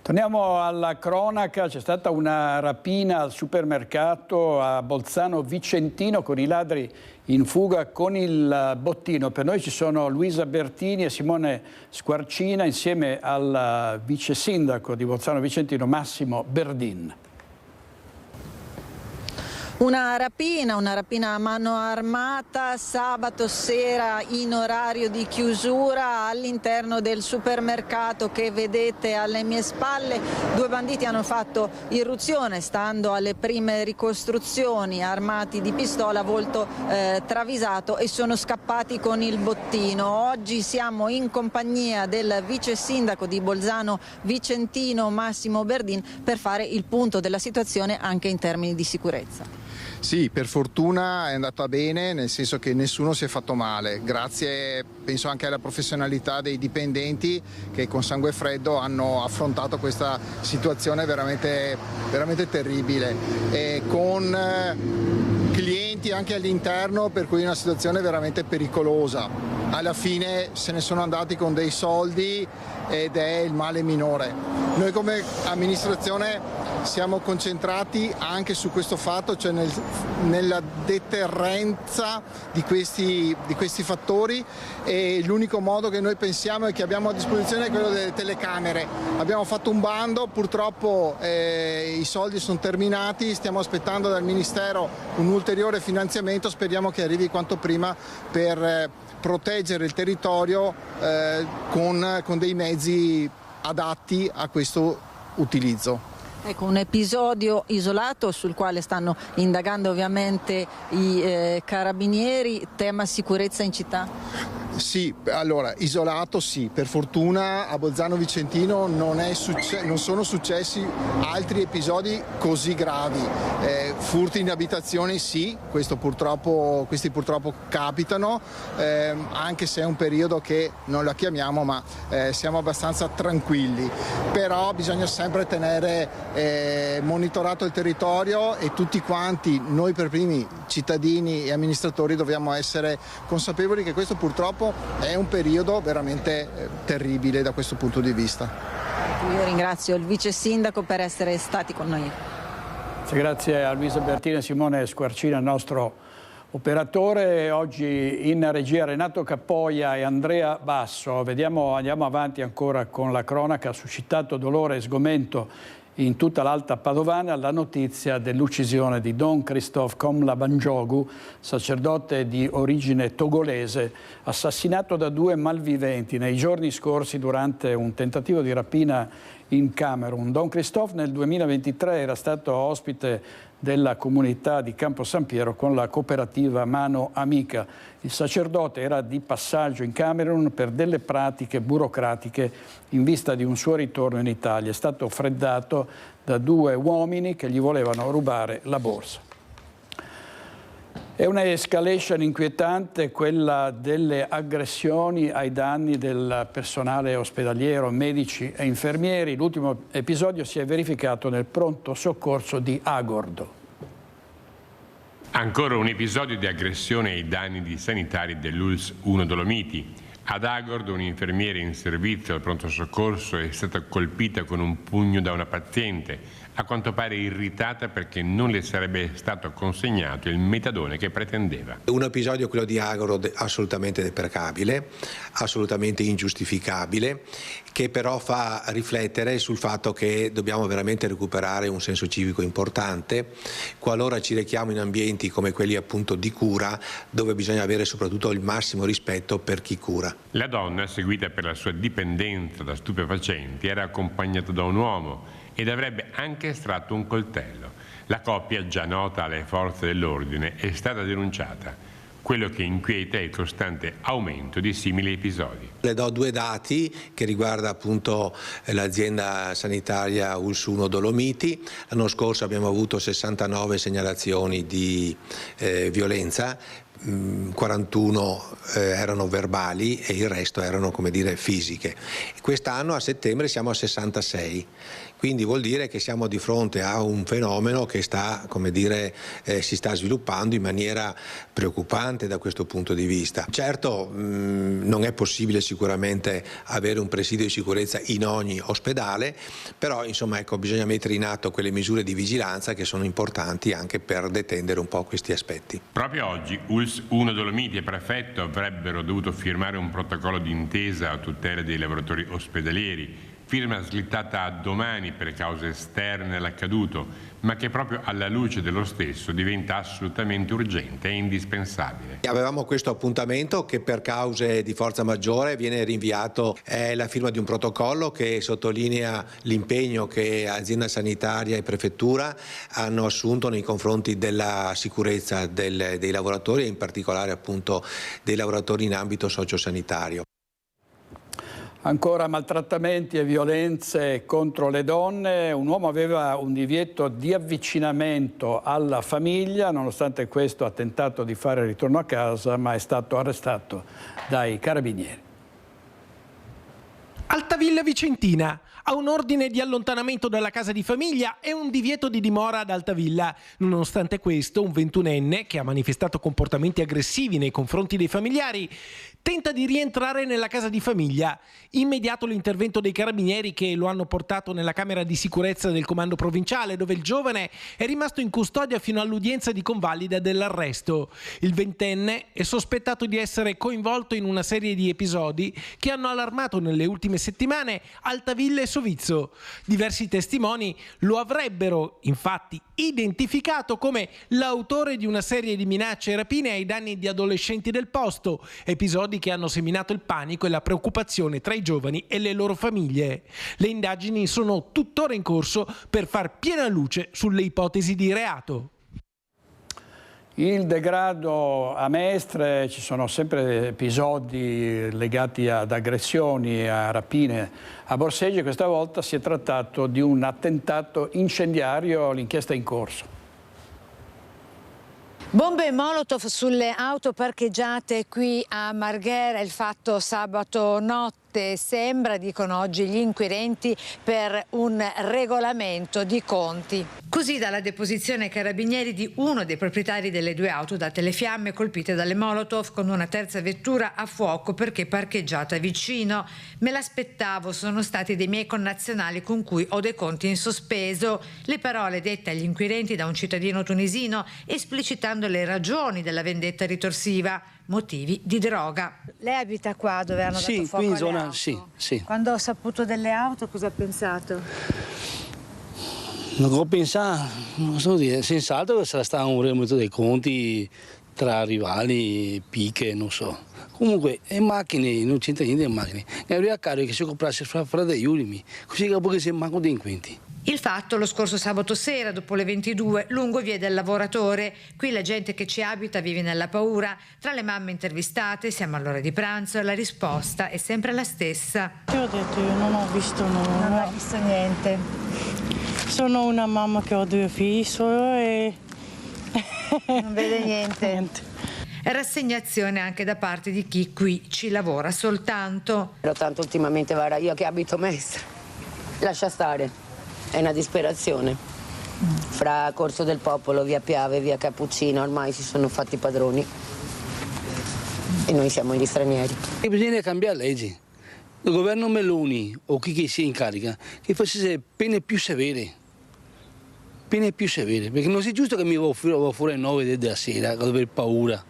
Torniamo alla cronaca, c'è stata una rapina al supermercato a Bolzano Vicentino con i ladri in fuga con il bottino. Per noi ci sono Luisa Bertini e Simone Squarcina insieme al vice sindaco di Bolzano Vicentino Massimo Berdin. Una rapina a mano armata sabato sera in orario di chiusura all'interno del supermercato che vedete alle mie spalle. 2 banditi hanno fatto irruzione stando alle prime ricostruzioni, armati di pistola, volto travisato, e sono scappati con il bottino. Oggi siamo in compagnia del vice sindaco di Bolzano Vicentino Massimo Berdin per fare il punto della situazione anche in termini di sicurezza. Sì, per fortuna è andata bene, nel senso che nessuno si è fatto male, grazie penso anche alla professionalità dei dipendenti che con sangue freddo hanno affrontato questa situazione veramente terribile, e con clienti anche all'interno, per cui è una situazione veramente pericolosa. Alla fine se ne sono andati con dei soldi ed è il male minore. Noi come amministrazione siamo concentrati anche su questo fatto, cioè nella deterrenza di questi fattori, e l'unico modo che noi pensiamo e che abbiamo a disposizione è quello delle telecamere. Abbiamo fatto un bando, purtroppo i soldi sono terminati, stiamo aspettando dal Ministero un ulteriore finanziamento, speriamo che arrivi quanto prima per proteggere il territorio con dei mezzi adatti a questo utilizzo. Ecco, un episodio isolato sul quale stanno indagando ovviamente i carabinieri, tema sicurezza in città? Sì, allora, isolato sì, per fortuna a Bolzano Vicentino non sono successi altri episodi così gravi. Furti in abitazioni sì, questi purtroppo capitano, anche se è un periodo che non la chiamiamo, ma siamo abbastanza tranquilli. Però bisogna sempre tenere monitorato il territorio, e tutti quanti, noi per primi, cittadini e amministratori, dobbiamo essere consapevoli che questo purtroppo è un periodo veramente terribile da questo punto di vista. Io ringrazio il vice sindaco per essere stati con noi. Grazie a Luisa Bertini e Simone Squarcina, il nostro operatore. Oggi in regia Renato Cappoia e Andrea Basso. Andiamo avanti ancora con la cronaca. Ha suscitato dolore e sgomento in tutta l'Alta Padovana la notizia dell'uccisione di Don Christophe Komla-Banjogu, sacerdote di origine togolese, assassinato da 2 malviventi nei giorni scorsi durante un tentativo di rapina in Camerun. Don Christophe nel 2023 era stato ospite della comunità di Campo San Piero con la cooperativa Mano Amica. Il sacerdote era di passaggio in Camerun per delle pratiche burocratiche in vista di un suo ritorno in Italia. È stato freddato da 2 uomini che gli volevano rubare la borsa. È una escalation inquietante quella delle aggressioni ai danni del personale ospedaliero, medici e infermieri. L'ultimo episodio si è verificato nel pronto soccorso di Agordo. Ancora un episodio di aggressione ai danni di sanitari dell'ULSS 1 Dolomiti. Ad Agordo un'infermiera in servizio al pronto soccorso è stata colpita con un pugno da una paziente, a quanto pare irritata perché non le sarebbe stato consegnato il metadone che pretendeva. Un episodio, quello di Agordo, assolutamente deprecabile, assolutamente ingiustificabile, che però fa riflettere sul fatto che dobbiamo veramente recuperare un senso civico importante qualora ci rechiamo in ambienti come quelli appunto di cura, dove bisogna avere soprattutto il massimo rispetto per chi cura. La donna, seguita per la sua dipendenza da stupefacenti, era accompagnata da un uomo ed avrebbe anche estratto un coltello. La coppia, già nota alle forze dell'ordine, è stata denunciata. Quello che inquieta è il costante aumento di simili episodi. Le do 2 dati che riguarda appunto l'azienda sanitaria ULSS 1 Dolomiti. L'anno scorso abbiamo avuto 69 segnalazioni di violenza, 41 erano verbali e il resto erano, come dire, fisiche. Quest'anno a settembre siamo a 66. Quindi vuol dire che siamo di fronte a un fenomeno che sta, come dire, si sta sviluppando in maniera preoccupante da questo punto di vista. Certo, non è possibile sicuramente avere un presidio di sicurezza in ogni ospedale, però insomma, ecco, bisogna mettere in atto quelle misure di vigilanza che sono importanti anche per detendere un po' questi aspetti. Proprio oggi ULSS 1 Dolomiti e prefetto avrebbero dovuto firmare un protocollo d'intesa a tutela dei lavoratori ospedalieri, firma slittata a domani per cause esterne all'accaduto, ma che proprio alla luce dello stesso diventa assolutamente urgente e indispensabile. Avevamo questo appuntamento che per cause di forza maggiore viene rinviato. È la firma di un protocollo che sottolinea l'impegno che azienda sanitaria e prefettura hanno assunto nei confronti della sicurezza dei lavoratori e in particolare appunto dei lavoratori in ambito sociosanitario. Ancora maltrattamenti e violenze contro le donne. Un uomo aveva un divieto di avvicinamento alla famiglia, nonostante questo ha tentato di fare il ritorno a casa, ma è stato arrestato dai carabinieri. Altavilla Vicentina. Ha un ordine di allontanamento dalla casa di famiglia e un divieto di dimora ad Altavilla. Nonostante questo, un 21enne, che ha manifestato comportamenti aggressivi nei confronti dei familiari, tenta di rientrare nella casa di famiglia. Immediato l'intervento dei carabinieri, che lo hanno portato nella camera di sicurezza del comando provinciale, dove il giovane è rimasto in custodia fino all'udienza di convalida dell'arresto. Il 20enne è sospettato di essere coinvolto in una serie di episodi che hanno allarmato nelle ultime settimane Altavilla e Sovizzo. Diversi testimoni lo avrebbero infatti identificato come l'autore di una serie di minacce e rapine ai danni di adolescenti del posto, episodi che hanno seminato il panico e la preoccupazione tra i giovani e le loro famiglie. Le indagini sono tuttora in corso per far piena luce sulle ipotesi di reato. Il degrado a Mestre, ci sono sempre episodi legati ad aggressioni, a rapine a Borseggi. Questa volta si è trattato di un attentato incendiario, l'inchiesta è in corso. Bombe e molotov sulle auto parcheggiate qui a Marghera, il fatto sabato notte. Sembra, dicono oggi gli inquirenti, per un regolamento di conti. Così dalla deposizione ai carabinieri di uno dei proprietari delle due auto date le fiamme colpite dalle molotov, con una terza vettura a fuoco perché parcheggiata vicino. Me l'aspettavo, sono stati dei miei connazionali con cui ho dei conti in sospeso. Le parole dette agli inquirenti da un cittadino tunisino, esplicitando le ragioni della vendetta ritorsiva. Motivi di droga. Lei abita qua dove hanno dato fuoco alle auto? Sì. Quando ho saputo delle auto, cosa ha pensato? Non ho pensato, non so dire, senz'altro sarà stato un regolamento dei conti tra rivali, picche, non so. Comunque, le macchine, non c'entra niente le macchine. Ne arriva caro che si comprasse fra degli ultimi, così capo che si manco delinquenti. Il fatto lo scorso sabato sera, dopo le 22, lungo via del Lavoratore. Qui la gente che ci abita vive nella paura. Tra le mamme intervistate, siamo all'ora di pranzo e la risposta è sempre la stessa. Io ho detto, io non ho visto nulla. Non ho visto niente. Sono una mamma che ho due figli solo e... Non vede niente. Rassegnazione anche da parte di chi qui ci lavora soltanto. Però tanto ultimamente, guarda, io che abito a Mestre, lascia stare. È una disperazione. Fra Corso del Popolo, via Piave, via Cappuccino, ormai si sono fatti padroni e noi siamo gli stranieri. E bisogna cambiare leggi. Il governo Meloni o chi che sia in carica, che facesse pene più severe. Pene più severe, perché non è giusto che mi vado fuori alle 9 della sera ad avere paura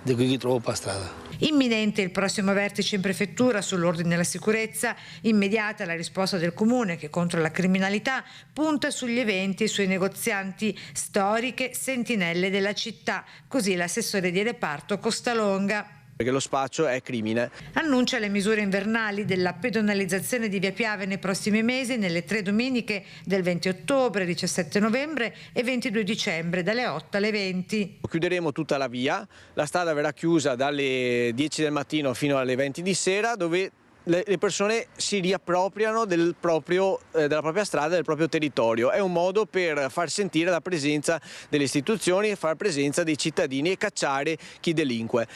di quelli che trovo per strada. Imminente il prossimo vertice in prefettura sull'ordine e la sicurezza, immediata la risposta del comune che contro la criminalità punta sugli eventi e sui negozianti, storiche sentinelle della città, così l'assessore di reparto Costalonga. Perché lo spaccio è crimine. Annuncia le misure invernali della pedonalizzazione di via Piave nei prossimi mesi, nelle 3 domeniche del 20 ottobre, 17 novembre e 22 dicembre, dalle 8 alle 20. Chiuderemo tutta la via, la strada verrà chiusa dalle 10 del mattino fino alle 20 di sera, dove le persone si riappropriano della propria strada, del proprio territorio. È un modo per far sentire la presenza delle istituzioni, far presenza dei cittadini e cacciare chi delinque.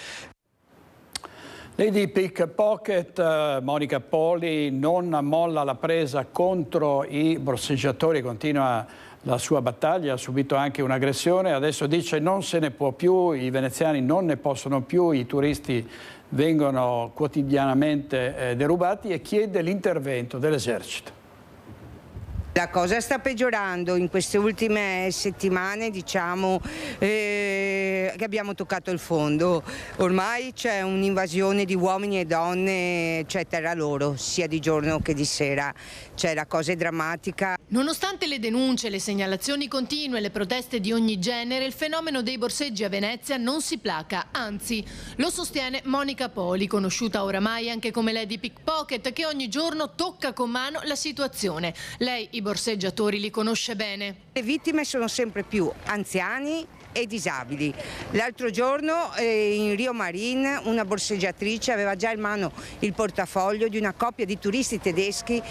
Lady Pickpocket, Monica Poli, non molla la presa contro i borseggiatori, continua la sua battaglia, ha subito anche un'aggressione, adesso dice non se ne può più, i veneziani non ne possono più, i turisti vengono quotidianamente derubati e chiede l'intervento dell'esercito. La cosa sta peggiorando in queste ultime settimane, diciamo che abbiamo toccato il fondo. Ormai c'è un'invasione di uomini e donne, c'è terra loro, sia di giorno che di sera. La cosa è drammatica. Nonostante le denunce, le segnalazioni continue e le proteste di ogni genere, il fenomeno dei borseggi a Venezia non si placa, anzi, lo sostiene Monica Poli, conosciuta oramai anche come Lady Pickpocket, che ogni giorno tocca con mano la situazione. Lei i borseggiatori li conosce bene. Le vittime sono sempre più anziani e disabili. L'altro giorno in Rio Marin una borseggiatrice aveva già in mano il portafoglio di una coppia di turisti tedeschi,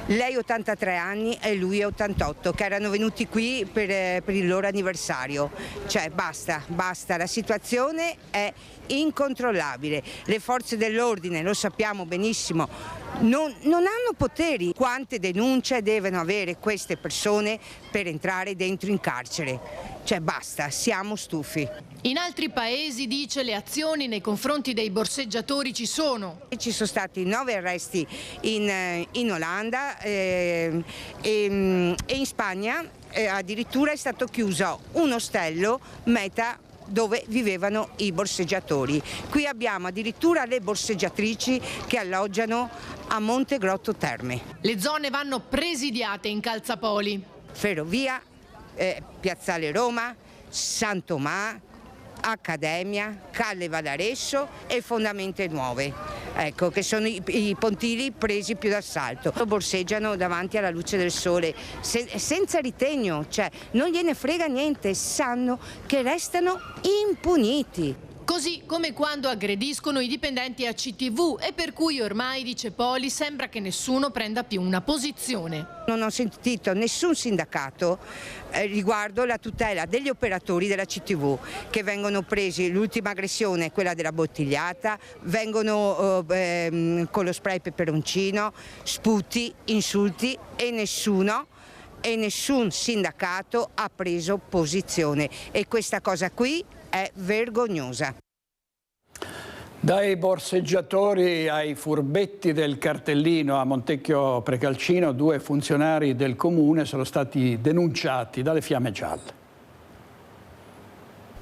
lei 83 anni e lui 88, che erano venuti qui per il loro anniversario. Basta, la situazione è incontrollabile. Le forze dell'ordine, lo sappiamo benissimo, non hanno poteri. Quante denunce devono avere queste persone per entrare dentro in carcere? Cioè basta, siamo stufi. In altri paesi, dice, le azioni nei confronti dei borseggiatori ci sono. Ci sono stati 9 arresti in Olanda e in Spagna addirittura è stato chiuso un ostello Meta dove vivevano i borseggiatori. Qui abbiamo addirittura le borseggiatrici che alloggiano a Montegrotto Terme. Le zone vanno presidiate in Calzapoli. Ferrovia, Piazzale Roma, San Tomà, Accademia, Calle Valaresso e Fondamente Nuove, ecco, che sono i pontili presi più d'assalto. Borseggiano davanti alla luce del sole senza ritegno, cioè non gliene frega niente, sanno che restano impuniti. Così come quando aggrediscono i dipendenti ACTV e per cui ormai, dice Poli, sembra che nessuno prenda più una posizione. Non ho sentito nessun sindacato riguardo la tutela degli operatori della CTV che vengono presi, l'ultima aggressione, quella della bottigliata, vengono con lo spray peperoncino, sputi, insulti e nessun sindacato ha preso posizione e questa cosa qui è vergognosa. Dai borseggiatori ai furbetti del cartellino a Montecchio Precalcino, 2 funzionari del comune sono stati denunciati dalle Fiamme Gialle.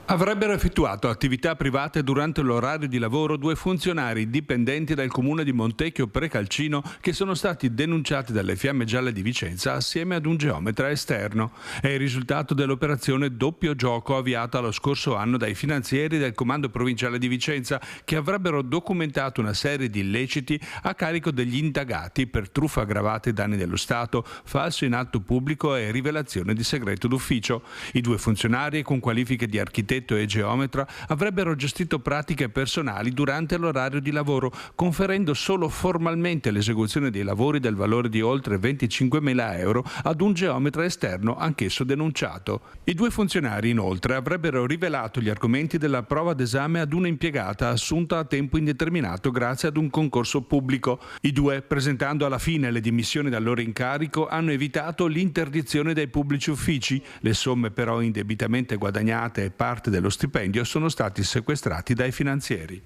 Avrebbero effettuato attività private durante l'orario di lavoro 2 funzionari dipendenti dal comune di Montecchio Precalcino che sono stati denunciati dalle Fiamme Gialle di Vicenza assieme ad un geometra esterno. È il risultato dell'operazione Doppio Gioco avviata lo scorso anno dai finanzieri del Comando Provinciale di Vicenza che avrebbero documentato una serie di illeciti a carico degli indagati per truffa aggravata ai danni dello Stato, falso in atto pubblico e rivelazione di segreto d'ufficio. I 2 funzionari con qualifiche di architetto e geometra avrebbero gestito pratiche personali durante l'orario di lavoro, conferendo solo formalmente l'esecuzione dei lavori del valore di oltre 25.000 euro ad un geometra esterno anch'esso denunciato. I 2 funzionari inoltre avrebbero rivelato gli argomenti della prova d'esame ad un'impiegata assunta a tempo indeterminato grazie ad un concorso pubblico. I 2, presentando alla fine le dimissioni dal loro incarico, hanno evitato l'interdizione dai pubblici uffici. Le somme però indebitamente guadagnate e parte dello stipendio sono stati sequestrati dai finanzieri.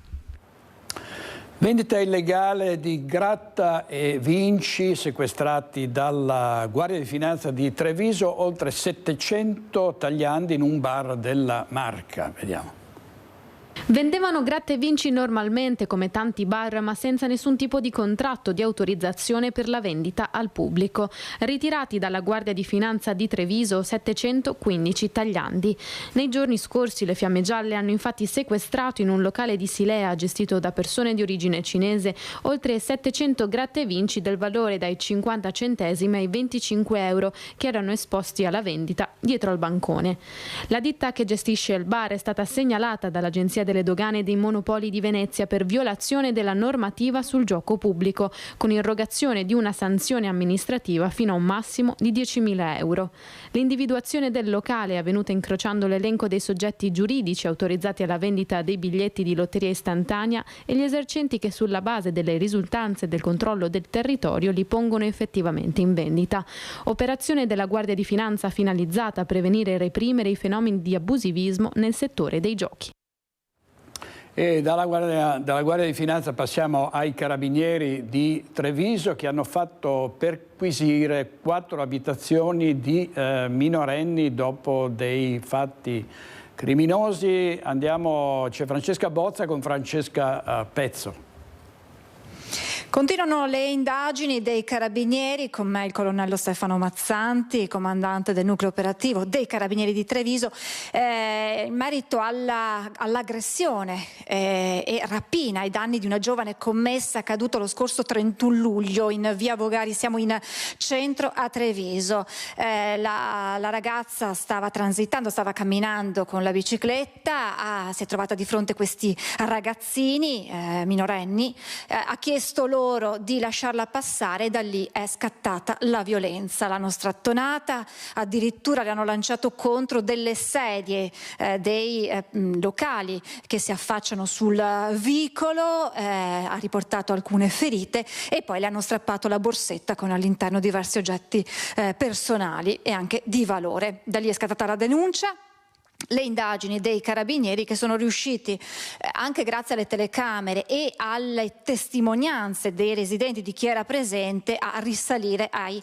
Vendita illegale di gratta e vinci sequestrati dalla Guardia di Finanza di Treviso, oltre 700 tagliandi in un bar della Marca. Vediamo. Vendevano gratta e vinci normalmente come tanti bar, ma senza nessun tipo di contratto di autorizzazione per la vendita al pubblico. Ritirati dalla Guardia di Finanza di Treviso 715 tagliandi. Nei giorni scorsi le Fiamme Gialle hanno infatti sequestrato in un locale di Silea gestito da persone di origine cinese oltre 700 gratta e vinci del valore dai 50 centesimi ai 25 euro che erano esposti alla vendita dietro al bancone. La ditta che gestisce il bar è stata segnalata dall'Agenzia delle Dogane e dei Monopoli di Venezia per violazione della normativa sul gioco pubblico, con irrogazione di una sanzione amministrativa fino a un massimo di 10.000 euro. L'individuazione del locale è avvenuta incrociando l'elenco dei soggetti giuridici autorizzati alla vendita dei biglietti di lotteria istantanea e gli esercenti che sulla base delle risultanze del controllo del territorio li pongono effettivamente in vendita. Operazione della Guardia di Finanza finalizzata a prevenire e reprimere i fenomeni di abusivismo nel settore dei giochi. E dalla Guardia di Finanza passiamo ai Carabinieri di Treviso che hanno fatto perquisire 4 abitazioni di minorenni dopo dei fatti criminosi. C'è Francesca Bozza con Francesca Pezzo. Continuano le indagini dei Carabinieri, con me il colonnello Stefano Mazzanti, comandante del nucleo operativo dei Carabinieri di Treviso, in merito all'aggressione e rapina ai danni di una giovane commessa accaduta lo scorso 31 luglio in via Vogari. Siamo in centro a Treviso. La ragazza stava transitando, stava camminando con la bicicletta, si è trovata di fronte a questi ragazzini minorenni, ha chiesto loro loro di lasciarla passare e da lì è scattata la violenza. L'hanno strattonata, addirittura le hanno lanciato contro delle sedie dei locali che si affacciano sul vicolo, ha riportato alcune ferite e poi le hanno strappato la borsetta con all'interno diversi oggetti personali e anche di valore. Da lì è scattata la denuncia. Le indagini dei carabinieri che sono riusciti, anche grazie alle telecamere e alle testimonianze dei residenti, di chi era presente, a risalire ai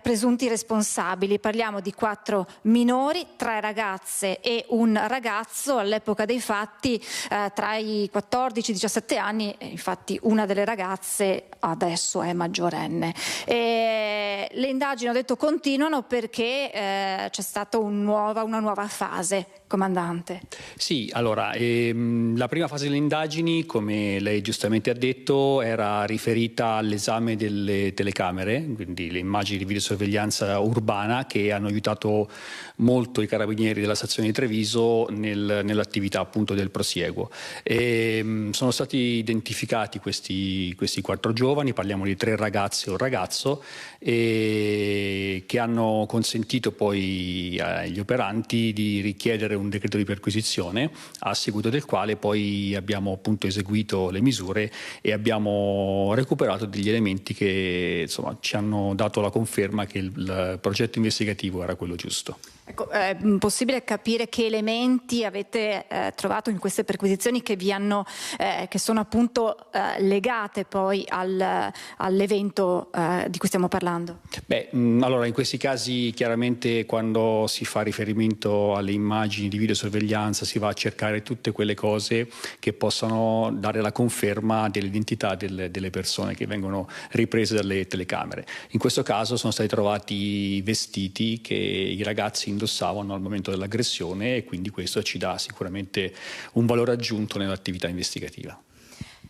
presunti responsabili. Parliamo di 4 minori, 3 ragazze e un ragazzo, all'epoca dei fatti tra i 14 e i 17 anni, infatti una delle ragazze adesso è maggiorenne. Le indagini, ho detto, continuano perché c'è stata una nuova fase. Comandante. Sì, allora, la prima fase delle indagini, come lei giustamente ha detto, era riferita all'esame delle telecamere, quindi le immagini di videosorveglianza urbana che hanno aiutato molto i carabinieri della stazione di Treviso nell'attività appunto del prosieguo. Sono stati identificati questi 4 giovani, parliamo di 3 ragazze e un ragazzo, che hanno consentito poi agli operanti di richiedere un decreto di perquisizione, a seguito del quale poi abbiamo appunto eseguito le misure e abbiamo recuperato degli elementi che insomma ci hanno dato la conferma che il progetto investigativo era quello giusto. Ecco, è possibile capire che elementi avete trovato in queste perquisizioni che vi hanno, che sono appunto legate poi all'evento di cui stiamo parlando? Beh, allora in questi casi chiaramente quando si fa riferimento alle immagini di videosorveglianza si va a cercare tutte quelle cose che possano dare la conferma dell'identità delle persone che vengono riprese dalle telecamere. In questo caso sono stati trovati vestiti che i ragazzi indossavano al momento dell'aggressione e quindi questo ci dà sicuramente un valore aggiunto nell'attività investigativa.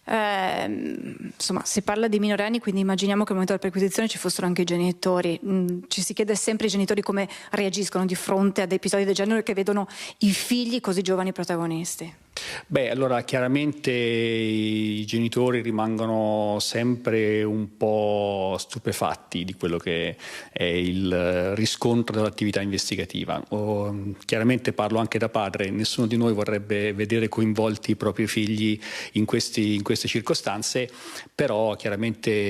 Insomma, si parla di minorenni, quindi immaginiamo che al momento della perquisizione ci fossero anche i genitori. Ci si chiede sempre i genitori come reagiscono di fronte ad episodi del genere che vedono i figli così giovani protagonisti. Beh, allora chiaramente i genitori rimangono sempre un po' stupefatti di quello che è il riscontro dell'attività investigativa. Chiaramente parlo anche da padre, nessuno di noi vorrebbe vedere coinvolti i propri figli in queste circostanze, però chiaramente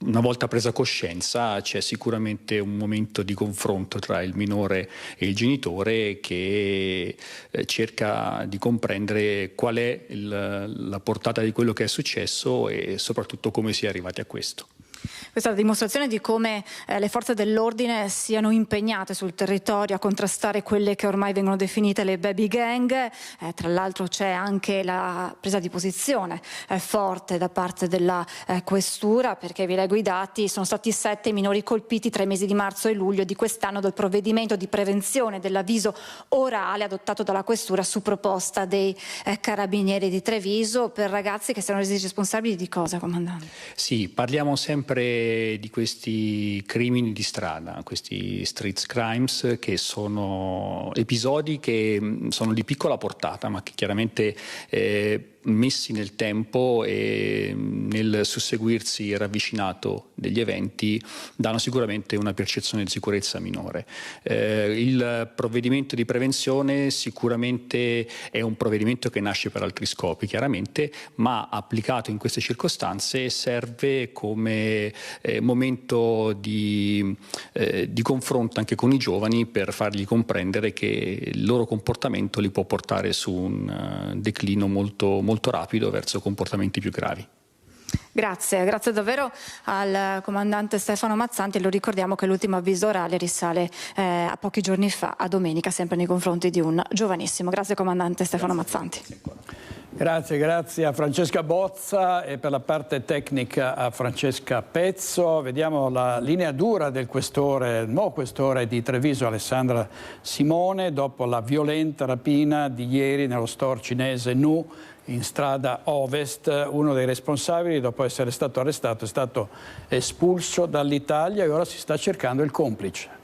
una volta presa coscienza c'è sicuramente un momento di confronto tra il minore e il genitore che cerca di comprendere qual è la portata di quello che è successo e soprattutto come si è arrivati a questo. Questa è la dimostrazione di come le forze dell'ordine siano impegnate sul territorio a contrastare quelle che ormai vengono definite le baby gang. Tra l'altro c'è anche la presa di posizione forte da parte della questura, perché vi leggo i dati: sono stati 7 i minori colpiti tra i mesi di marzo e luglio di quest'anno dal provvedimento di prevenzione dell'avviso orale adottato dalla questura su proposta dei carabinieri di Treviso, per ragazzi che siano resi responsabili di cosa, comandante? Sì, parliamo sempre di questi crimini di strada, questi street crimes, che sono episodi che sono di piccola portata ma che chiaramente messi nel tempo e nel susseguirsi ravvicinato degli eventi danno sicuramente una percezione di sicurezza minore. Il provvedimento di prevenzione sicuramente è un provvedimento che nasce per altri scopi, chiaramente, ma applicato in queste circostanze serve come momento di confronto anche con i giovani, per fargli comprendere che il loro comportamento li può portare su un declino molto rapido verso comportamenti più gravi. Grazie davvero al comandante Stefano Mazzanti. Lo ricordiamo che l'ultimo avviso orale risale a pochi giorni fa, a domenica, sempre nei confronti di un giovanissimo. Grazie comandante Stefano Mazzanti. Grazie a Francesca Bozza e per la parte tecnica a Francesca Pezzo. Vediamo la linea dura del il nuovo questore di Treviso, Alessandra Simone, dopo la violenta rapina di ieri nello store cinese Nu in strada Ovest. Uno dei responsabili, dopo essere stato arrestato, è stato espulso dall'Italia e ora si sta cercando il complice.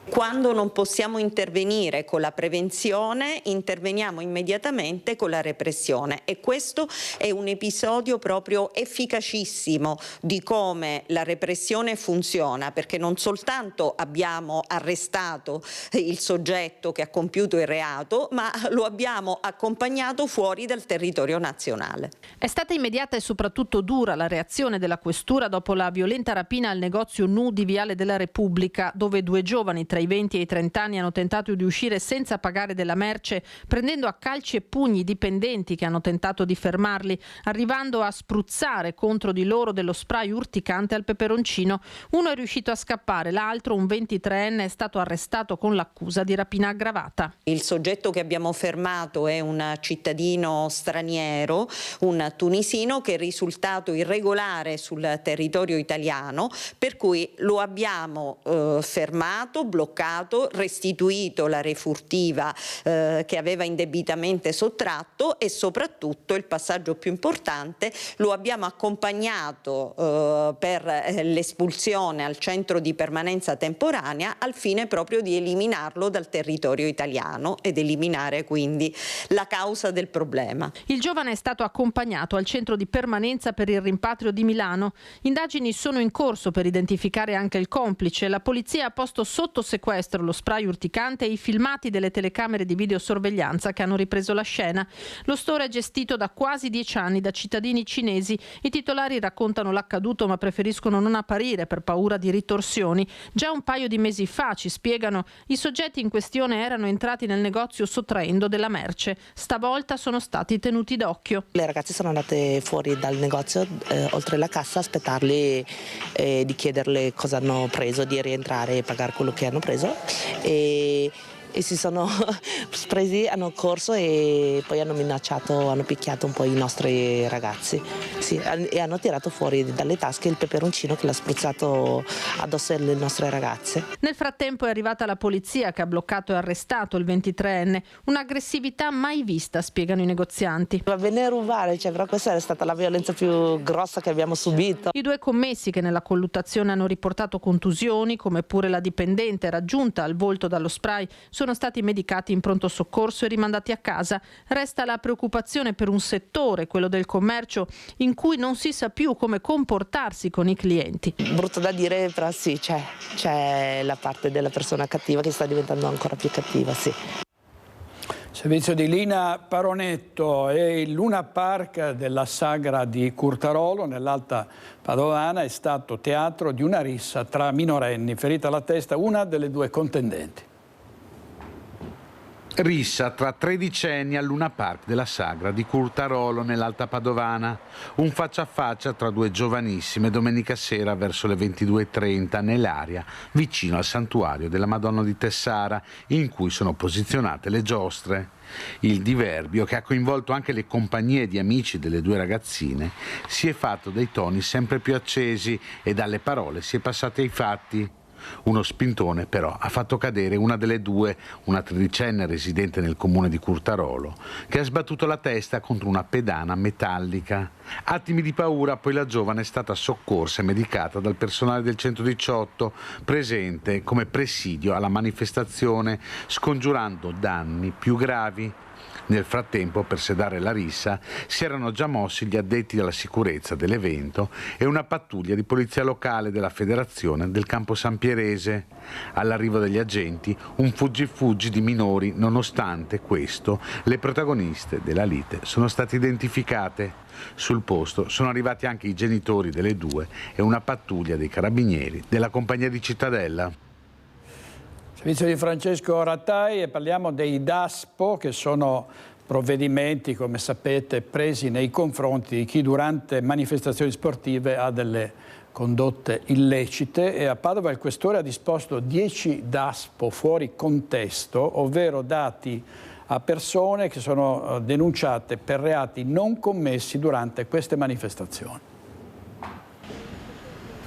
Quando non possiamo intervenire con la prevenzione, interveniamo immediatamente con la repressione, e questo è un episodio proprio efficacissimo di come la repressione funziona, perché non soltanto abbiamo arrestato il soggetto che ha compiuto il reato, ma lo abbiamo accompagnato fuori dal territorio nazionale. È stata immediata e soprattutto dura la reazione della questura dopo la violenta rapina al negozio Nu di Viale della Repubblica, dove 2 giovani tra i 20 e i 30 anni hanno tentato di uscire senza pagare della merce, prendendo a calci e pugni i dipendenti che hanno tentato di fermarli, arrivando a spruzzare contro di loro dello spray urticante al peperoncino. Uno è riuscito a scappare, l'altro, un 23enne, è stato arrestato con l'accusa di rapina aggravata. Il soggetto che abbiamo fermato è un cittadino straniero, un tunisino, che è risultato irregolare sul territorio italiano, per cui lo abbiamo fermato, bloccato, restituito la refurtiva che aveva indebitamente sottratto, e soprattutto, il passaggio più importante, lo abbiamo accompagnato per l'espulsione al centro di permanenza temporanea, al fine proprio di eliminarlo dal territorio italiano ed eliminare quindi la causa del problema. Il giovane è stato accompagnato al centro di permanenza per il rimpatrio di Milano. Indagini sono in corso per identificare anche il complice. La polizia ha posto sotto sequestro lo spray urticante e i filmati delle telecamere di videosorveglianza che hanno ripreso la scena. Lo store è gestito da quasi 10 anni da cittadini cinesi. I titolari raccontano l'accaduto, ma preferiscono non apparire per paura di ritorsioni. Già un paio di mesi fa, ci spiegano, i soggetti in questione erano entrati nel negozio sottraendo della merce. Stavolta sono stati tenuti d'occhio. Le ragazze sono andate fuori dal negozio, oltre la cassa, a aspettarli, di chiederle cosa hanno preso, di rientrare e pagare quello che hanno preso, e si sono presi, hanno corso e poi hanno minacciato, hanno picchiato un po' i nostri ragazzi, sì, e hanno tirato fuori dalle tasche il peperoncino che l'ha spruzzato addosso alle nostre ragazze. Nel frattempo è arrivata la polizia, che ha bloccato e arrestato il 23enne, un'aggressività mai vista, spiegano i negozianti. Va bene rubare, però questa è stata la violenza più grossa che abbiamo subito. I 2 commessi, che nella colluttazione hanno riportato contusioni, come pure la dipendente raggiunta al volto dallo spray, sono stati medicati in pronto soccorso e rimandati a casa. Resta la preoccupazione per un settore, quello del commercio, in cui non si sa più come comportarsi con i clienti. Brutto da dire, però sì, c'è la parte della persona cattiva che sta diventando ancora più cattiva, sì. Servizio di Lina Paronetto. E il Luna Park della Sagra di Curtarolo, nell'Alta Padovana, è stato teatro di una rissa tra minorenni. Ferita alla testa una delle 2 contendenti. Rissa tra tredicenni al Luna Park della Sagra di Curtarolo, nell'Alta Padovana. Un faccia a faccia tra 2 giovanissime domenica sera verso le 22:30 nell'area vicino al santuario della Madonna di Tessara, in cui sono posizionate le giostre. Il diverbio, che ha coinvolto anche le compagnie di amici delle 2 ragazzine, si è fatto dei toni sempre più accesi e dalle parole si è passati ai fatti. Uno spintone però ha fatto cadere una delle 2, una tredicenne residente nel comune di Curtarolo, che ha sbattuto la testa contro una pedana metallica. Attimi di paura, poi la giovane è stata soccorsa e medicata dal personale del 118 presente come presidio alla manifestazione, scongiurando danni più gravi. Nel frattempo, per sedare la rissa, si erano già mossi gli addetti alla sicurezza dell'evento e una pattuglia di polizia locale della Federazione del Campo San Pierese. All'arrivo degli agenti, un fuggi-fuggi di minori, nonostante questo, le protagoniste della lite sono state identificate. Sul posto sono arrivati anche i genitori delle 2 e una pattuglia dei carabinieri della compagnia di Cittadella. Servizio di Francesco Rattai, e parliamo dei DASPO, che sono provvedimenti, come sapete, presi nei confronti di chi durante manifestazioni sportive ha delle condotte illecite, e a Padova il questore ha disposto 10 DASPO fuori contesto, ovvero dati a persone che sono denunciate per reati non commessi durante queste manifestazioni.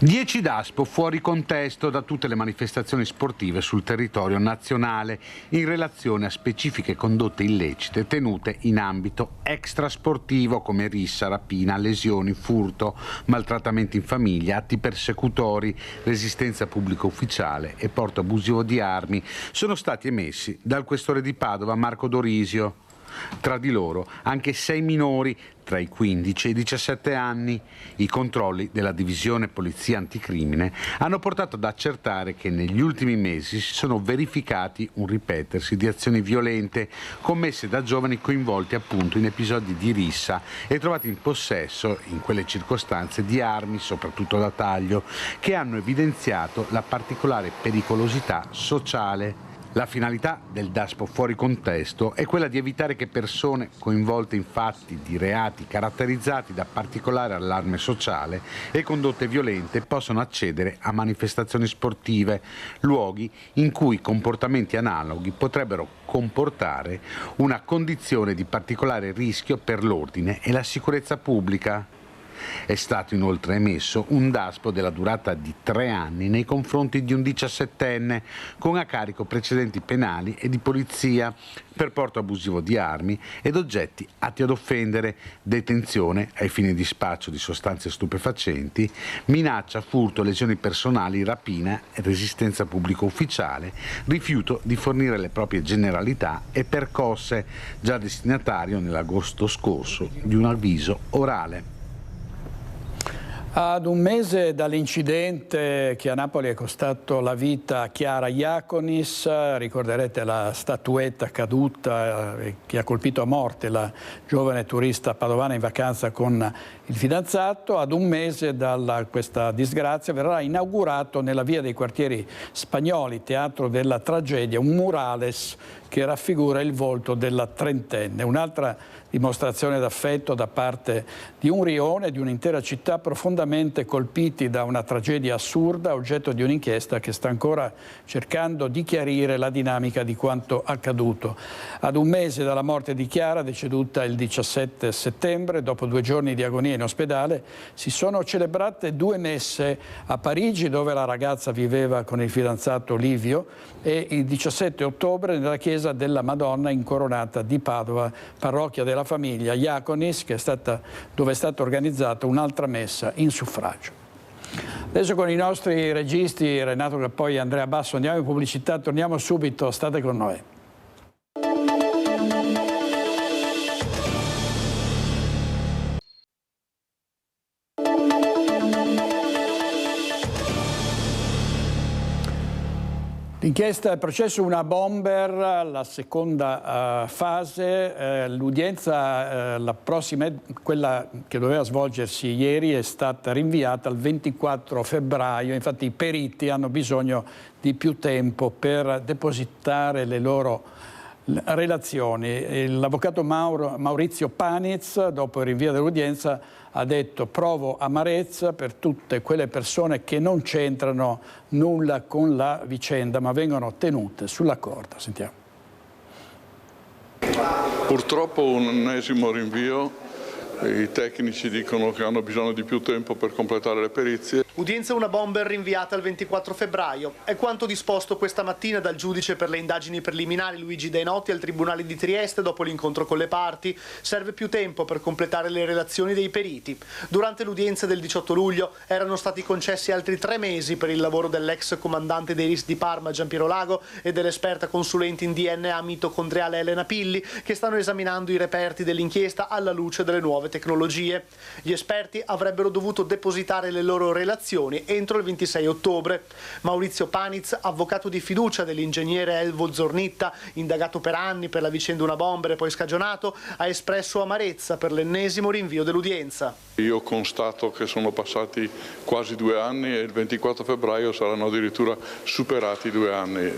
10 DASPO fuori contesto da tutte le manifestazioni sportive sul territorio nazionale in relazione a specifiche condotte illecite tenute in ambito extrasportivo come rissa, rapina, lesioni, furto, maltrattamenti in famiglia, atti persecutori, resistenza pubblica ufficiale e porto abusivo di armi sono stati emessi dal questore di Padova Marco Dorisio. Tra di loro anche 6 minori tra i 15 e i 17 anni. I controlli della divisione polizia anticrimine hanno portato ad accertare che negli ultimi mesi si sono verificati un ripetersi di azioni violente commesse da giovani coinvolti appunto in episodi di rissa e trovati in possesso in quelle circostanze di armi, soprattutto da taglio, che hanno evidenziato la particolare pericolosità sociale. La finalità del DASPO fuori contesto è quella di evitare che persone coinvolte in fatti di reati caratterizzati da particolare allarme sociale e condotte violente possano accedere a manifestazioni sportive, luoghi in cui comportamenti analoghi potrebbero comportare una condizione di particolare rischio per l'ordine e la sicurezza pubblica. È stato inoltre emesso un DASPO della durata di 3 anni nei confronti di un 17enne con a carico precedenti penali e di polizia per porto abusivo di armi ed oggetti atti ad offendere, detenzione ai fini di spaccio di sostanze stupefacenti, minaccia, furto, lesioni personali, rapina, resistenza pubblica ufficiale, rifiuto di fornire le proprie generalità e percosse, già destinatario nell'agosto scorso di un avviso orale. Ad un mese dall'incidente che a Napoli è costato la vita a Chiara Iaconis, ricorderete la statuetta caduta che ha colpito a morte la giovane turista padovana in vacanza con il fidanzato, ad un mese da questa disgrazia verrà inaugurato nella Via dei Quartieri Spagnoli, teatro della tragedia, un murales che raffigura il volto della trentenne. Un'altra dimostrazione d'affetto da parte di un rione, di un'intera città profondamente colpiti da una tragedia assurda, oggetto di un'inchiesta che sta ancora cercando di chiarire la dinamica di quanto accaduto. Ad un mese dalla morte di Chiara, deceduta il 17 settembre, dopo 2 giorni di agonia in ospedale, si sono celebrate 2 messe a Parigi, dove la ragazza viveva con il fidanzato Livio, e il 17 ottobre nella chiesa della Madonna Incoronata di Padova, parrocchia della famiglia Iaconis, dove è stata organizzata un'altra messa in suffragio. Adesso con i nostri registi Renato Cappoi e Andrea Basso andiamo in pubblicità, torniamo subito, state con noi. L'inchiesta è processo una bomber, la seconda fase, l'udienza, la prossima, quella che doveva svolgersi ieri, è stata rinviata al 24 febbraio, infatti i periti hanno bisogno di più tempo per depositare le loro relazioni. L'avvocato Maurizio Paniz, dopo il rinvio dell'udienza, ha detto: provo amarezza per tutte quelle persone che non c'entrano nulla con la vicenda ma vengono tenute sulla corda. Sentiamo. Purtroppo un ennesimo rinvio. I tecnici dicono che hanno bisogno di più tempo per completare le perizie. Udienza una bomber rinviata al 24 febbraio. È quanto disposto questa mattina dal giudice per le indagini preliminari Luigi Deinotti al Tribunale di Trieste dopo l'incontro con le parti. Serve più tempo per completare le relazioni dei periti. Durante l'udienza del 18 luglio erano stati concessi altri 3 mesi per il lavoro dell'ex comandante dei RIS di Parma Giampiero Lago e dell'esperta consulente in DNA mitocondriale Elena Pilli, che stanno esaminando i reperti dell'inchiesta alla luce delle nuove tecnologie. Gli esperti avrebbero dovuto depositare le loro relazioni entro il 26 ottobre. Maurizio Paniz, avvocato di fiducia dell'ingegnere Elvo Zornitta, indagato per anni per la vicenda una bomber e poi scagionato, ha espresso amarezza per l'ennesimo rinvio dell'udienza. Io constato che sono passati quasi 2 anni e il 24 febbraio saranno addirittura superati 2 anni.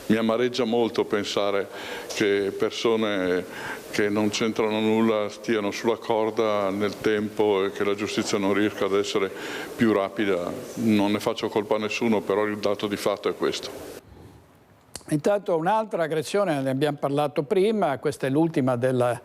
Mi amareggia molto pensare che persone che non c'entrano nulla stiano sulla corda nel tempo e che la giustizia non riesca ad essere più rapida. Non ne faccio colpa a nessuno, però il dato di fatto è questo. Intanto un'altra aggressione, ne abbiamo parlato prima, questa è l'ultima della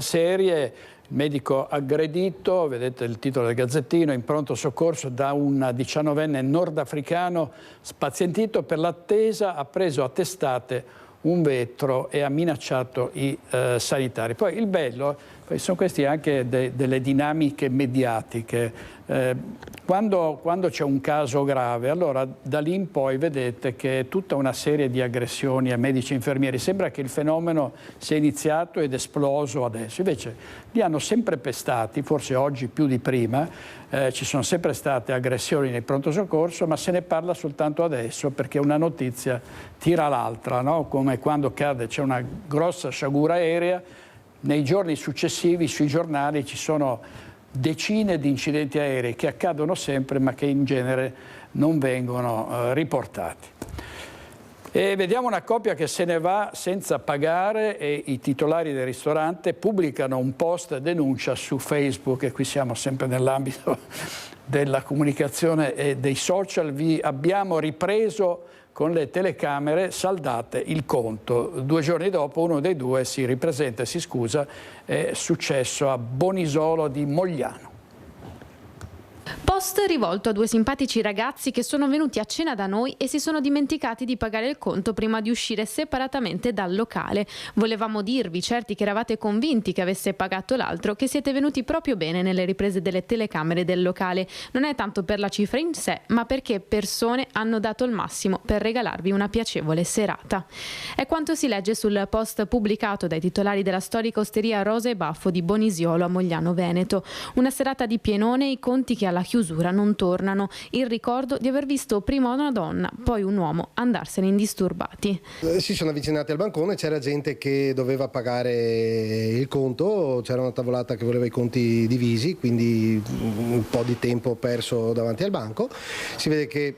serie. medico aggredito, vedete il titolo del Gazzettino, in pronto soccorso da un 19enne nordafricano spazientito per l'attesa, ha preso a testate un vetro e ha minacciato i sanitari. Poi il bello, sono queste anche delle dinamiche mediatiche. Quando c'è un caso grave, allora da lì in poi vedete che è tutta una serie di aggressioni a medici e infermieri. Sembra che il fenomeno sia iniziato ed esploso adesso. Invece li hanno sempre pestati, forse oggi più di prima. Ci sono sempre state aggressioni nei pronto soccorso, ma se ne parla soltanto adesso perché una notizia tira l'altra, no? Come quando c'è una grossa sciagura aerea, nei giorni successivi sui giornali ci sono decine di incidenti aerei che accadono sempre ma che in genere non vengono riportati. E vediamo una coppia che se ne va senza pagare e i titolari del ristorante pubblicano un post denuncia su Facebook, e qui siamo sempre nell'ambito della comunicazione e dei social. Vi abbiamo ripreso con le telecamere, saldate il conto. 2 giorni dopo uno dei due si ripresenta e si scusa, è successo a Bonisolo di Mogliano. Post rivolto a 2 simpatici ragazzi che sono venuti a cena da noi e si sono dimenticati di pagare il conto prima di uscire separatamente dal locale. Volevamo dirvi, certi che eravate convinti che avesse pagato l'altro, che siete venuti proprio bene nelle riprese delle telecamere del locale. Non è tanto per la cifra in sé, ma perché persone hanno dato il massimo per regalarvi una piacevole serata. È quanto si legge sul post pubblicato dai titolari della storica osteria Rosa e Baffo di Bonisiolo a Mogliano Veneto. Una serata di pienone, i conti che alla chiusura non tornano, il ricordo di aver visto prima una donna, poi un uomo andarsene indisturbati. Si sono avvicinati al bancone, c'era gente che doveva pagare il conto, c'era una tavolata che voleva i conti divisi, quindi un po' di tempo perso davanti al banco. Si vede che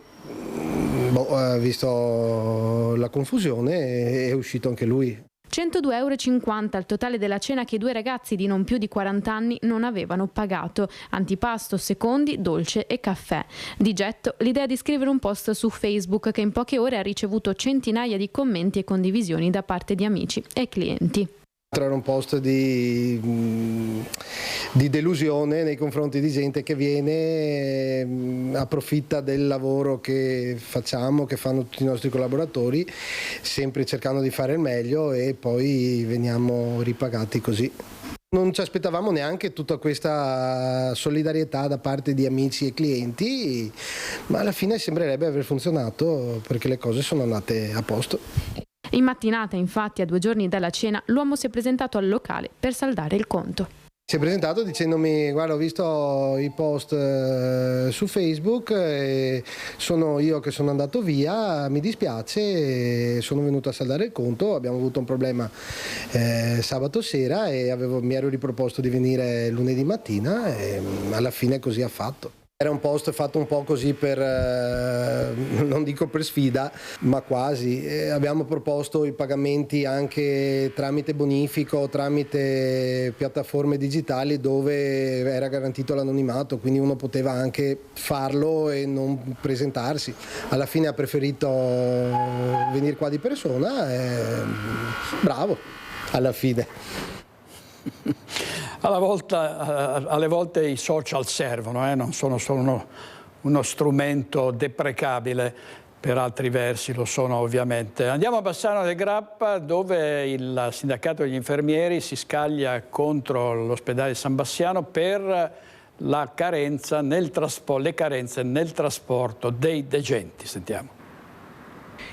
ha visto la confusione, è uscito anche lui. 102,50 € il totale della cena che i 2 ragazzi di non più di 40 anni non avevano pagato. Antipasto, secondi, dolce e caffè. Di getto l'idea di scrivere un post su Facebook che in poche ore ha ricevuto centinaia di commenti e condivisioni da parte di amici e clienti. Era un post di delusione nei confronti di gente che viene, approfitta del lavoro che facciamo, che fanno tutti i nostri collaboratori, sempre cercando di fare il meglio e poi veniamo ripagati così. Non ci aspettavamo neanche tutta questa solidarietà da parte di amici e clienti, ma alla fine sembrerebbe aver funzionato perché le cose sono andate a posto. In mattinata, infatti, a 2 giorni dalla cena, l'uomo si è presentato al locale per saldare il conto. Si è presentato dicendomi: guarda, ho visto i post su Facebook, e sono io che sono andato via, mi dispiace, sono venuto a saldare il conto, abbiamo avuto un problema sabato sera e mi ero riproposto di venire lunedì mattina e alla fine così ha fatto. Era un post fatto un po' così per, non dico per sfida, ma quasi. Abbiamo proposto i pagamenti anche tramite bonifico, tramite piattaforme digitali dove era garantito l'anonimato, quindi uno poteva anche farlo e non presentarsi. Alla fine ha preferito venire qua di persona, bravo, alla fine. Alle volte i social servono, non sono solo uno strumento deprecabile, per altri versi lo sono ovviamente. Andiamo a Bassano del Grappa, dove il sindacato degli infermieri si scaglia contro l'ospedale San Bassiano per le carenze nel trasporto dei degenti. Sentiamo.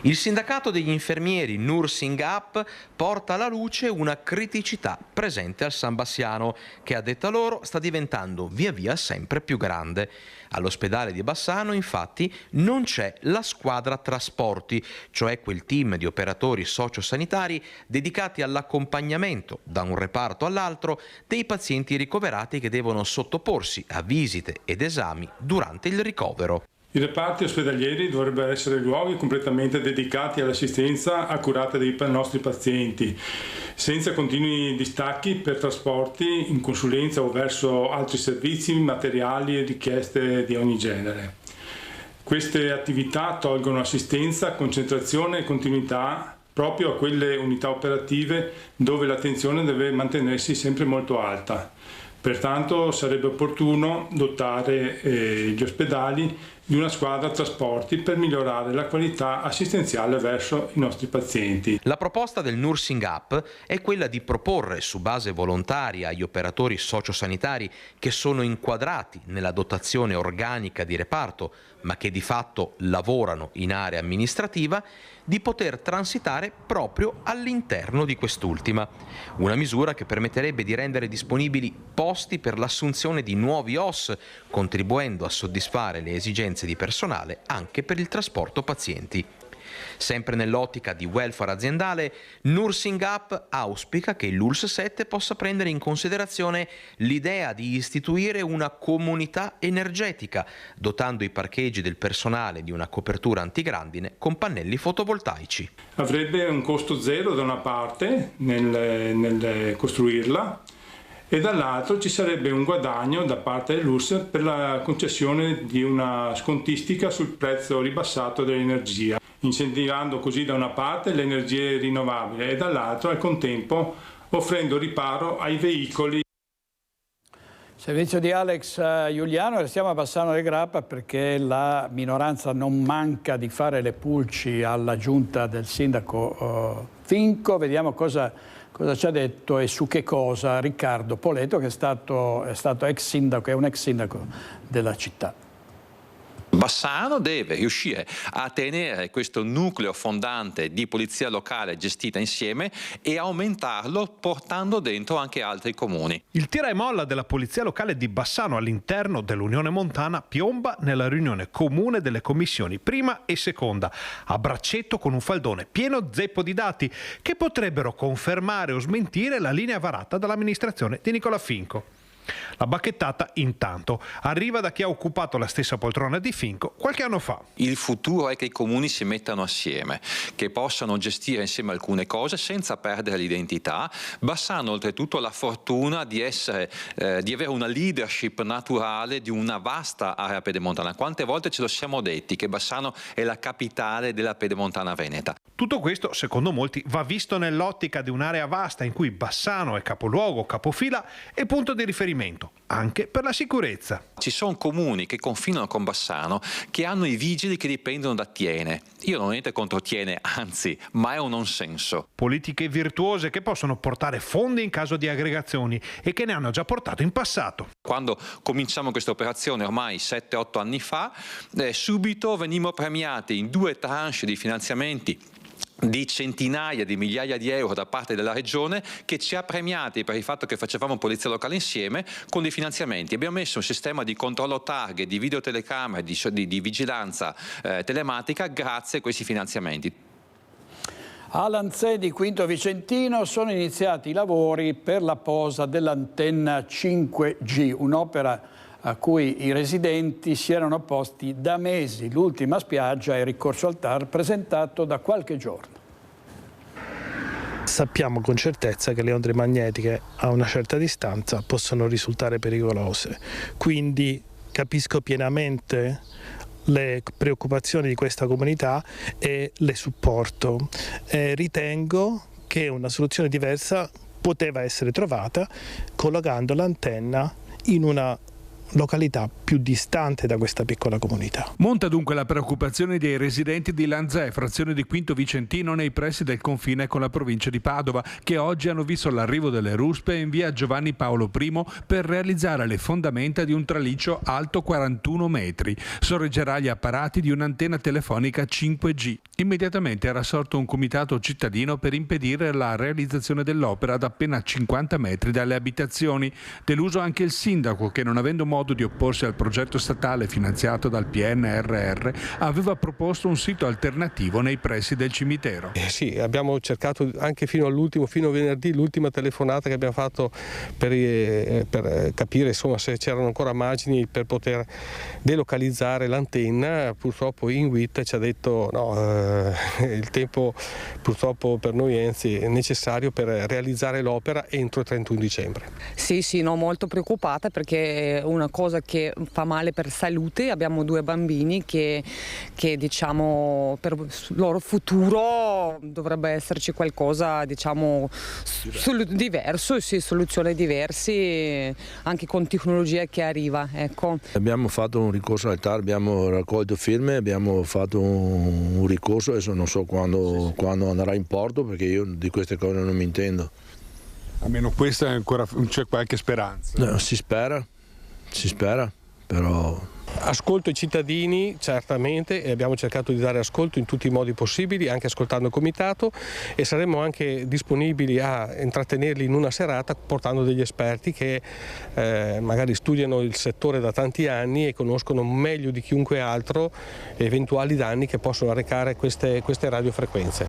Il sindacato degli infermieri Nursing Up porta alla luce una criticità presente al San Bassiano che, a detta loro, sta diventando via via sempre più grande. All'ospedale di Bassano, infatti, non c'è la squadra trasporti, cioè quel team di operatori sociosanitari dedicati all'accompagnamento da un reparto all'altro dei pazienti ricoverati che devono sottoporsi a visite ed esami durante il ricovero. I reparti ospedalieri dovrebbero essere luoghi completamente dedicati all'assistenza accurata dei nostri pazienti, senza continui distacchi per trasporti in consulenza o verso altri servizi, materiali e richieste di ogni genere. Queste attività tolgono assistenza, concentrazione e continuità proprio a quelle unità operative dove l'attenzione deve mantenersi sempre molto alta. Pertanto sarebbe opportuno dotare gli ospedali di una squadra trasporti per migliorare la qualità assistenziale verso i nostri pazienti. La proposta del Nursing Up è quella di proporre su base volontaria agli operatori sociosanitari che sono inquadrati nella dotazione organica di reparto, ma che di fatto lavorano in area amministrativa, di poter transitare proprio all'interno di quest'ultima. Una misura che permetterebbe di rendere disponibili posti per l'assunzione di nuovi OSS, contribuendo a soddisfare le esigenze di personale anche per il trasporto pazienti. Sempre nell'ottica di welfare aziendale, Nursing Up auspica che l'ULSS 7 possa prendere in considerazione l'idea di istituire una comunità energetica, dotando i parcheggi del personale di una copertura antigrandine con pannelli fotovoltaici. Avrebbe un costo zero da una parte nel costruirla, e dall'altro ci sarebbe un guadagno da parte dell'ULSS per la concessione di una scontistica sul prezzo ribassato dell'energia, incentivando così da una parte le energie rinnovabili e dall'altro al contempo offrendo riparo ai veicoli. Servizio di Alex Giuliano, restiamo a Bassano del Grappa perché la minoranza non manca di fare le pulci alla giunta del sindaco Finco. Vediamo cosa ci ha detto e su che cosa Riccardo Poleto, che è stato ex sindaco, è un ex sindaco della città. Bassano deve riuscire a tenere questo nucleo fondante di polizia locale gestita insieme e aumentarlo portando dentro anche altri comuni. Il tira e molla della polizia locale di Bassano all'interno dell'Unione Montana piomba nella riunione comune delle commissioni prima e seconda, a braccetto con un faldone pieno zeppo di dati che potrebbero confermare o smentire la linea varata dall'amministrazione di Nicola Finco. La bacchettata intanto arriva da chi ha occupato la stessa poltrona di Finco qualche anno fa. Il futuro è che i comuni si mettano assieme, che possano gestire insieme alcune cose senza perdere l'identità. Bassano oltretutto ha la fortuna di avere una leadership naturale di una vasta area pedemontana. Quante volte ce lo siamo detti che Bassano è la capitale della pedemontana veneta. Tutto questo, secondo molti, va visto nell'ottica di un'area vasta in cui Bassano è capoluogo, capofila e punto di riferimento, anche per la sicurezza. Ci sono comuni che confinano con Bassano che hanno i vigili che dipendono da Tiene. Io non ho niente contro Tiene, anzi, ma è un non senso. Politiche virtuose che possono portare fondi in caso di aggregazioni e che ne hanno già portato in passato. Quando cominciamo questa operazione ormai 7-8 anni fa, subito venimmo premiati in 2 tranche di finanziamenti di centinaia di migliaia di euro da parte della regione, che ci ha premiati per il fatto che facevamo polizia locale insieme con dei finanziamenti. Abbiamo messo un sistema di controllo targhe, di videotelecamere, di vigilanza telematica grazie a questi finanziamenti. A Lanzè di Quinto Vicentino sono iniziati i lavori per la posa dell'antenna 5G, un'opera a cui i residenti si erano opposti da mesi. L'ultima spiaggia è ricorso al TAR presentato da qualche giorno. Sappiamo con certezza che le onde magnetiche a una certa distanza possono risultare pericolose, quindi capisco pienamente le preoccupazioni di questa comunità e le supporto. Ritengo che una soluzione diversa poteva essere trovata collocando l'antenna in una località più distante da questa piccola comunità. Monta dunque la preoccupazione dei residenti di Lanzè, frazione di Quinto Vicentino nei pressi del confine con la provincia di Padova, che oggi hanno visto l'arrivo delle ruspe in via Giovanni Paolo I per realizzare le fondamenta di un traliccio alto 41 metri. Sorreggerà gli apparati di un'antenna telefonica 5G. Immediatamente era sorto un comitato cittadino per impedire la realizzazione dell'opera ad appena 50 metri dalle abitazioni. Deluso anche il sindaco che, non avendo modo di opporsi al progetto statale finanziato dal PNRR, aveva proposto un sito alternativo nei pressi del cimitero. Sì, abbiamo cercato anche fino all'ultimo, fino a venerdì, l'ultima telefonata che abbiamo fatto per capire insomma se c'erano ancora margini per poter delocalizzare l'antenna. Purtroppo INWIT ci ha detto no, il tempo purtroppo per noi è necessario per realizzare l'opera entro il 31 dicembre. Sì, no, molto preoccupata perché è una una cosa che fa male per salute. Abbiamo 2 bambini che diciamo per il loro futuro dovrebbe esserci qualcosa diciamo diverso, sì, soluzioni diverse anche con tecnologia che arriva, ecco. Abbiamo fatto un ricorso al TAR, abbiamo raccolto firme, abbiamo fatto un ricorso, adesso non so quando andrà in porto perché io di queste cose non mi intendo. Almeno questa ancora c'è qualche speranza. No, si spera, però... Ascolto i cittadini certamente e abbiamo cercato di dare ascolto in tutti i modi possibili, anche ascoltando il comitato, e saremo anche disponibili a intrattenerli in una serata portando degli esperti che magari studiano il settore da tanti anni e conoscono meglio di chiunque altro eventuali danni che possono arrecare queste radiofrequenze.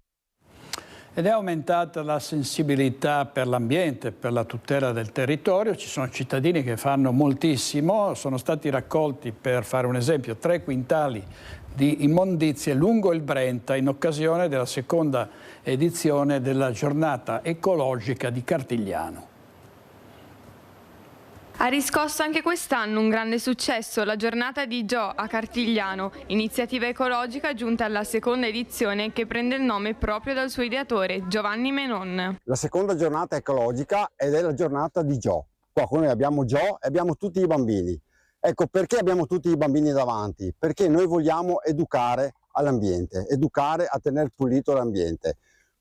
Ed è aumentata la sensibilità per l'ambiente, per la tutela del territorio. Ci sono cittadini che fanno moltissimo. Sono stati raccolti, per fare un esempio, 3 quintali di immondizie lungo il Brenta in occasione della seconda edizione della giornata ecologica di Cartigliano. Ha riscosso anche quest'anno un grande successo la giornata di Gio a Cartigliano, iniziativa ecologica giunta alla seconda edizione che prende il nome proprio dal suo ideatore, Giovanni Menon. La seconda giornata ecologica ed è la giornata di Gio. Qua con noi abbiamo Gio e abbiamo tutti i bambini. Ecco perché abbiamo tutti i bambini davanti, perché noi vogliamo educare all'ambiente, educare a tenere pulito l'ambiente.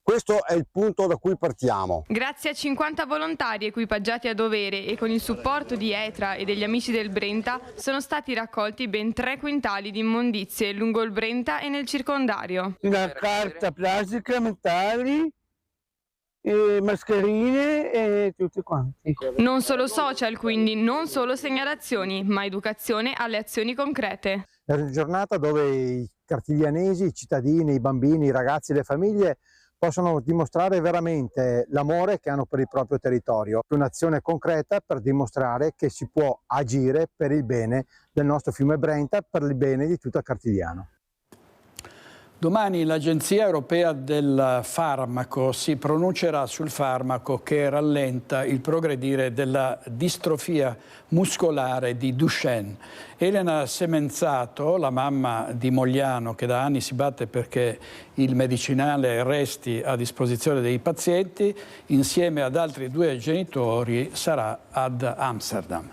Questo è il punto da cui partiamo. Grazie a 50 volontari equipaggiati a dovere e con il supporto di ETRA e degli amici del Brenta sono stati raccolti ben 3 quintali di immondizie lungo il Brenta e nel circondario. Una carta plastica, metalli, mascherine e tutti quanti. Non solo social, quindi non solo segnalazioni, ma educazione alle azioni concrete. È una giornata dove i cartiglianesi, i cittadini, i bambini, i ragazzi, le famiglie possono dimostrare veramente l'amore che hanno per il proprio territorio, un'azione concreta per dimostrare che si può agire per il bene del nostro fiume Brenta, per il bene di tutto Cartigliano. Domani l'Agenzia Europea del Farmaco si pronuncerà sul farmaco che rallenta il progredire della distrofia muscolare di Duchenne. Elena Semenzato, la mamma di Mogliano che da anni si batte perché il medicinale resti a disposizione dei pazienti, insieme ad altri 2 genitori sarà ad Amsterdam.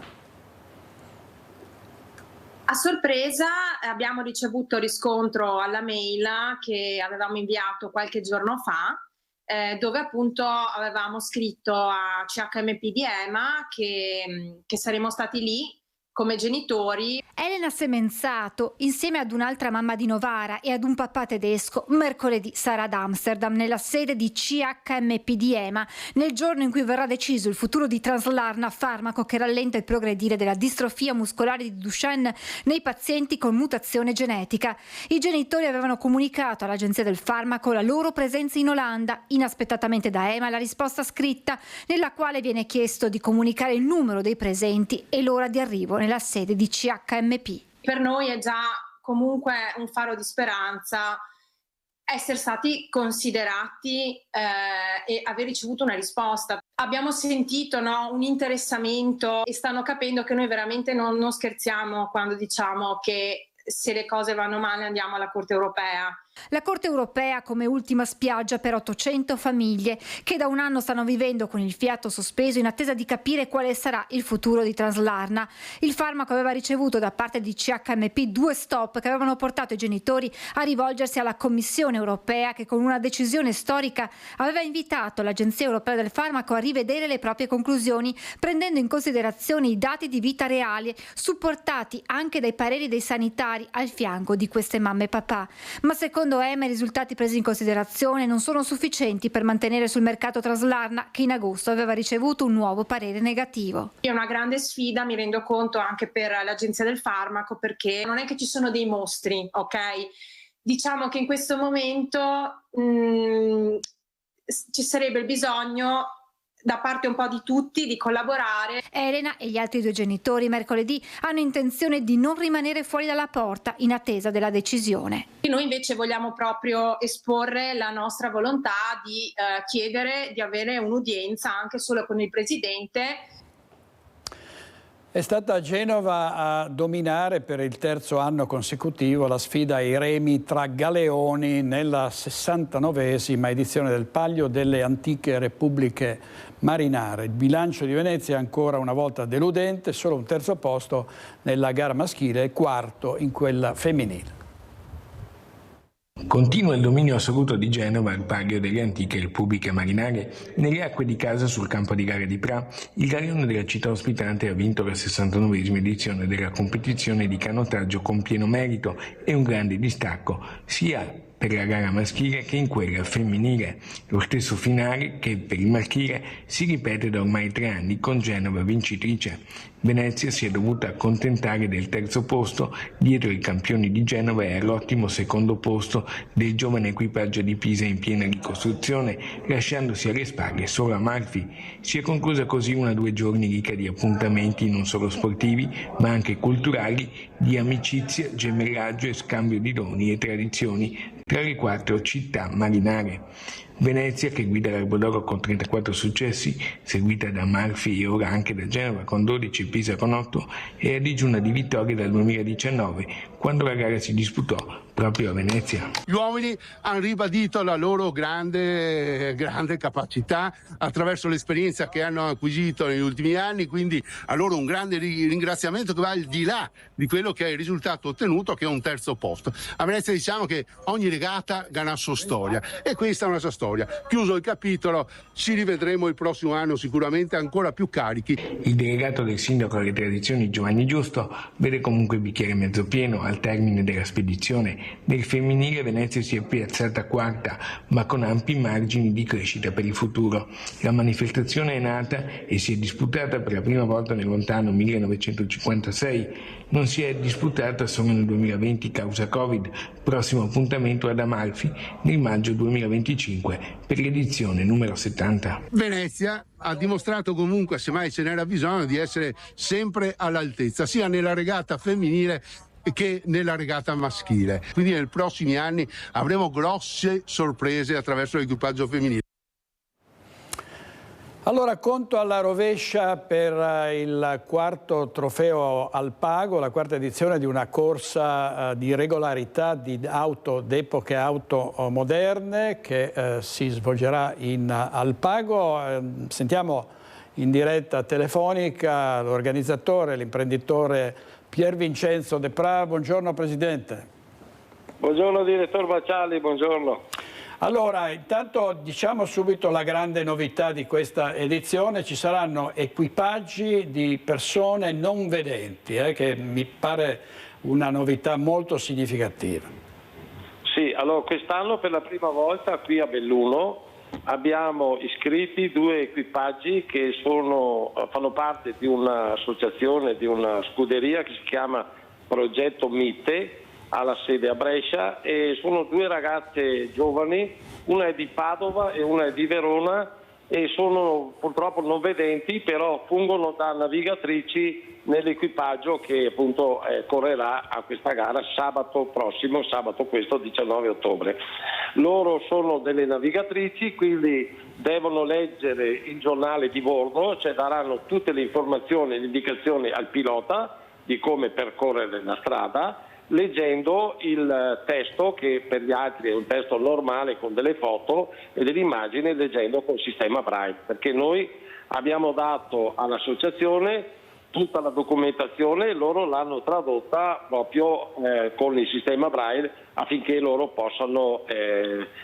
A sorpresa abbiamo ricevuto riscontro alla mail che avevamo inviato qualche giorno fa, dove appunto avevamo scritto a CHMP di EMA che saremmo stati lì come genitori. Elena Semenzato, insieme ad un'altra mamma di Novara e ad un papà tedesco, mercoledì sarà ad Amsterdam, nella sede di CHMP di EMA, nel giorno in cui verrà deciso il futuro di Translarna, farmaco che rallenta il progredire della distrofia muscolare di Duchenne nei pazienti con mutazione genetica. I genitori avevano comunicato all'Agenzia del Farmaco la loro presenza in Olanda. Inaspettatamente da EMA la risposta scritta, nella quale viene chiesto di comunicare il numero dei presenti e l'ora di arrivo nella sede di CHMP. Per noi è già comunque un faro di speranza essere stati considerati e aver ricevuto una risposta. Abbiamo sentito un interessamento e stanno capendo che noi veramente non scherziamo quando diciamo che se le cose vanno male andiamo alla Corte Europea. La Corte Europea come ultima spiaggia per 800 famiglie che da un anno stanno vivendo con il fiato sospeso in attesa di capire quale sarà il futuro di Translarna. Il farmaco aveva ricevuto da parte di CHMP 2 stop che avevano portato i genitori a rivolgersi alla Commissione Europea, che con una decisione storica aveva invitato l'Agenzia Europea del Farmaco a rivedere le proprie conclusioni, prendendo in considerazione i dati di vita reali, supportati anche dai pareri dei sanitari al fianco di queste mamme e papà. Ma secondo EMA i risultati presi in considerazione non sono sufficienti per mantenere sul mercato Translarna, che in agosto aveva ricevuto un nuovo parere negativo. È una grande sfida, mi rendo conto, anche per l'Agenzia del Farmaco, perché non è che ci sono dei mostri, ok? Diciamo che in questo momento ci sarebbe il bisogno da parte un po' di tutti di collaborare. Elena e gli altri 2 genitori mercoledì hanno intenzione di non rimanere fuori dalla porta in attesa della decisione. Noi invece vogliamo proprio esporre la nostra volontà di chiedere di avere un'udienza anche solo con il Presidente. È stata Genova a dominare per il terzo anno consecutivo la sfida ai remi tra galeoni nella 69esima edizione del Palio delle Antiche Repubbliche Marinare. Il bilancio di Venezia è ancora una volta deludente, solo un terzo posto nella gara maschile e quarto in quella femminile. Continua il dominio assoluto di Genova al Palio delle Antiche Repubbliche Marinare. Nelle acque di casa sul campo di gara di Pra, il galeone della città ospitante ha vinto la 69esima edizione della competizione di canottaggio con pieno merito e un grande distacco, sia per la gara maschile che in quella femminile. Lo stesso finale che per il maschile si ripete da ormai 3 anni con Genova vincitrice. Venezia si è dovuta accontentare del terzo posto dietro i campioni di Genova e all'ottimo secondo posto del giovane equipaggio di Pisa in piena ricostruzione, lasciandosi alle spalle solo Amalfi. Si è conclusa così una 2 giorni ricca di appuntamenti non solo sportivi ma anche culturali, di amicizia, gemellaggio e scambio di doni e tradizioni tra le 4 città marinare. Venezia, che guida l'Albo d'Oro con 34 successi, seguita da Amalfi e ora anche da Genova con 12 e Pisa con 8, è a digiuna di vittorie dal 2019, quando la gara si disputò proprio a Venezia. Gli uomini hanno ribadito la loro grande capacità attraverso l'esperienza che hanno acquisito negli ultimi anni, quindi a loro un grande ringraziamento che va al di là di quello che è il risultato ottenuto, che è un terzo posto. A Venezia diciamo che ogni regata ha una sua storia e questa è una sua storia. Chiuso il capitolo, ci rivedremo il prossimo anno sicuramente ancora più carichi. Il delegato del sindaco alle tradizioni Giovanni Giusto vede comunque il bicchiere mezzo pieno al termine della spedizione. Nel femminile Venezia si è piazzata quarta, ma con ampi margini di crescita per il futuro. La manifestazione è nata e si è disputata per la prima volta nel lontano 1956. Non si è disputata solo nel 2020 causa Covid. Prossimo appuntamento ad Amalfi nel maggio 2025 per l'edizione numero 70. Venezia ha dimostrato comunque, semmai ce n'era bisogno, di essere sempre all'altezza, sia nella regata femminile che nella regata maschile. Quindi nei prossimi anni avremo grosse sorprese attraverso l'equipaggio femminile. Allora, conto alla rovescia per il quarto trofeo Alpago, la quarta edizione di una corsa di regolarità di auto d'epoche, auto moderne, che si svolgerà in Alpago. Sentiamo in diretta telefonica l'organizzatore, l'imprenditore Pier Vincenzo De Pra. Buongiorno Presidente. Buongiorno Direttore Baciali, buongiorno. Allora, intanto diciamo subito la grande novità di questa edizione: ci saranno equipaggi di persone non vedenti, che mi pare una novità molto significativa. Sì, allora quest'anno per la prima volta qui a Belluno abbiamo iscritti 2 equipaggi che fanno parte di un'associazione, di una scuderia che si chiama Progetto Mite, ha la sede a Brescia, e sono 2 ragazze giovani, una è di Padova e una è di Verona, e sono purtroppo non vedenti, però fungono da navigatrici nell'equipaggio che appunto correrà a questa gara sabato questo 19 ottobre. Loro sono delle navigatrici, quindi devono leggere il giornale di bordo, cioè daranno tutte le informazioni e le indicazioni al pilota di come percorrere la strada, leggendo il testo, che per gli altri è un testo normale con delle foto e delle immagini, leggendo col sistema Braille, perché noi abbiamo dato all'associazione tutta la documentazione e loro l'hanno tradotta proprio con il sistema Braille, affinché loro possano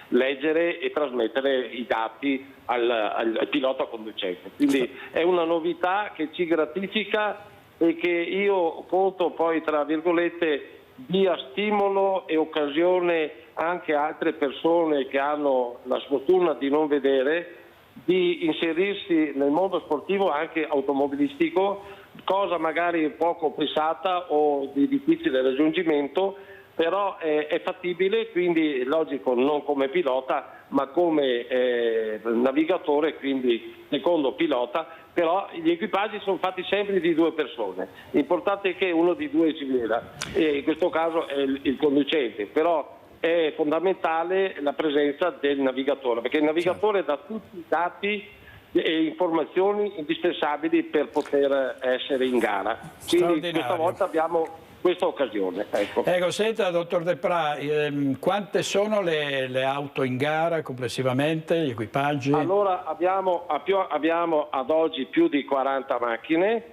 leggere e trasmettere i dati al pilota conducente. Quindi è una novità che ci gratifica e che io conto poi, tra virgolette, dia stimolo e occasione anche a altre persone che hanno la sfortuna di non vedere di inserirsi nel mondo sportivo anche automobilistico, cosa magari poco pensata o di difficile raggiungimento, però è fattibile, quindi logico, non come pilota ma come navigatore, quindi secondo pilota, però gli equipaggi sono fatti sempre di 2 persone, l'importante è che uno di 2 ci veda, e in questo caso è il conducente, però è fondamentale la presenza del navigatore, perché il navigatore dà tutti i dati e informazioni indispensabili per poter essere in gara. Quindi questa volta abbiamo questa occasione. Ecco, senta, dottor De Pra, quante sono le auto in gara complessivamente, gli equipaggi? Allora abbiamo ad oggi più di 40 macchine.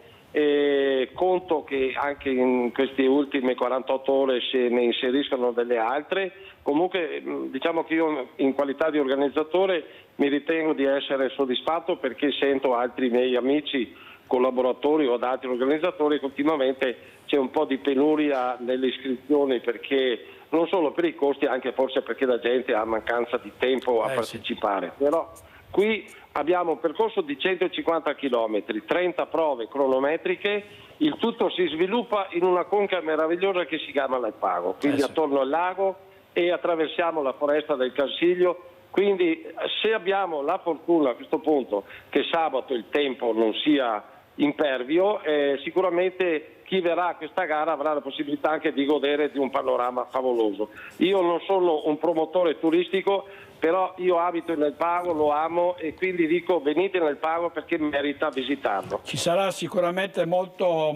Conto che anche in queste ultime 48 ore se ne inseriscono delle altre. Comunque diciamo che io in qualità di organizzatore mi ritengo di essere soddisfatto, perché sento altri miei amici collaboratori o ad altri organizzatori continuamente c'è un po' di penuria nelle iscrizioni, perché non solo per i costi, anche forse perché la gente ha mancanza di tempo a partecipare. Però qui abbiamo un percorso di 150 km, 30 prove cronometriche, il tutto si sviluppa in una conca meravigliosa che si chiama l'Alpago, quindi attorno al lago, e attraversiamo la foresta del Cansiglio. Quindi se abbiamo la fortuna a questo punto che sabato il tempo non sia impervio, sicuramente chi verrà a questa gara avrà la possibilità anche di godere di un panorama favoloso. Io non sono un promotore turistico, però io abito nel Pago, lo amo, e quindi dico venite nel Pago perché merita visitarlo. Ci sarà sicuramente molto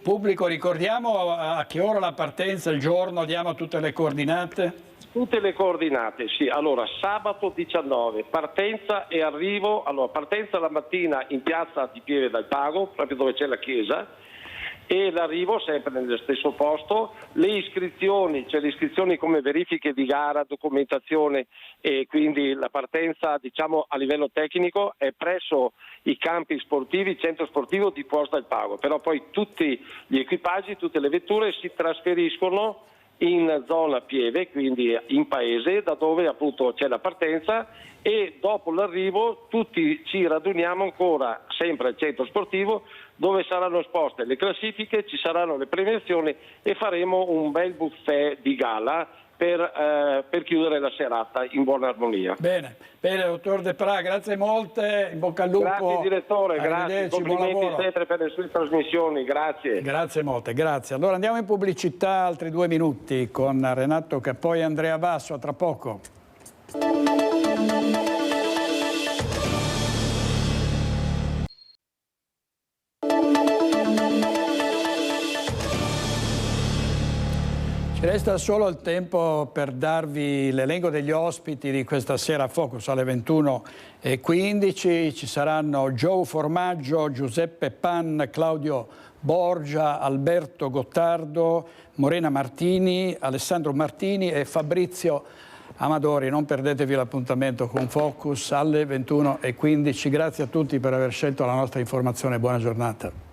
pubblico. Ricordiamo a che ora la partenza, il giorno, diamo tutte le coordinate? Tutte le coordinate, sì. Allora, sabato 19, partenza e arrivo. Allora, partenza la mattina in piazza di Pieve del Pago, proprio dove c'è la chiesa, e l'arrivo sempre nello stesso posto. Le iscrizioni, cioè le iscrizioni come verifiche di gara, documentazione, e quindi la partenza diciamo a livello tecnico è presso i campi sportivi, il centro sportivo di Puos del Pago, però poi tutti gli equipaggi, tutte le vetture si trasferiscono in zona Pieve, quindi in paese, da dove appunto c'è la partenza, e dopo l'arrivo tutti ci raduniamo ancora sempre al centro sportivo, dove saranno esposte le classifiche, ci saranno le premiazioni e faremo un bel buffet di gala per chiudere la serata in buona armonia. Bene, dottor De Pra, grazie molte, in bocca al lupo. Grazie direttore, grazie, complimenti sempre per le sue trasmissioni, grazie. Grazie molte, grazie. Allora andiamo in pubblicità, altri 2 minuti con Renato Capò e Andrea Basso, a tra poco. Ci resta solo il tempo per darvi l'elenco degli ospiti di questa sera a Focus alle 21:15. Ci saranno Joe Formaggio, Giuseppe Pan, Claudio Borgia, Alberto Gottardo, Morena Martini, Alessandro Martini e Fabrizio Amadori. Non perdetevi l'appuntamento con Focus alle 21:15. Grazie a tutti per aver scelto la nostra informazione. Buona giornata.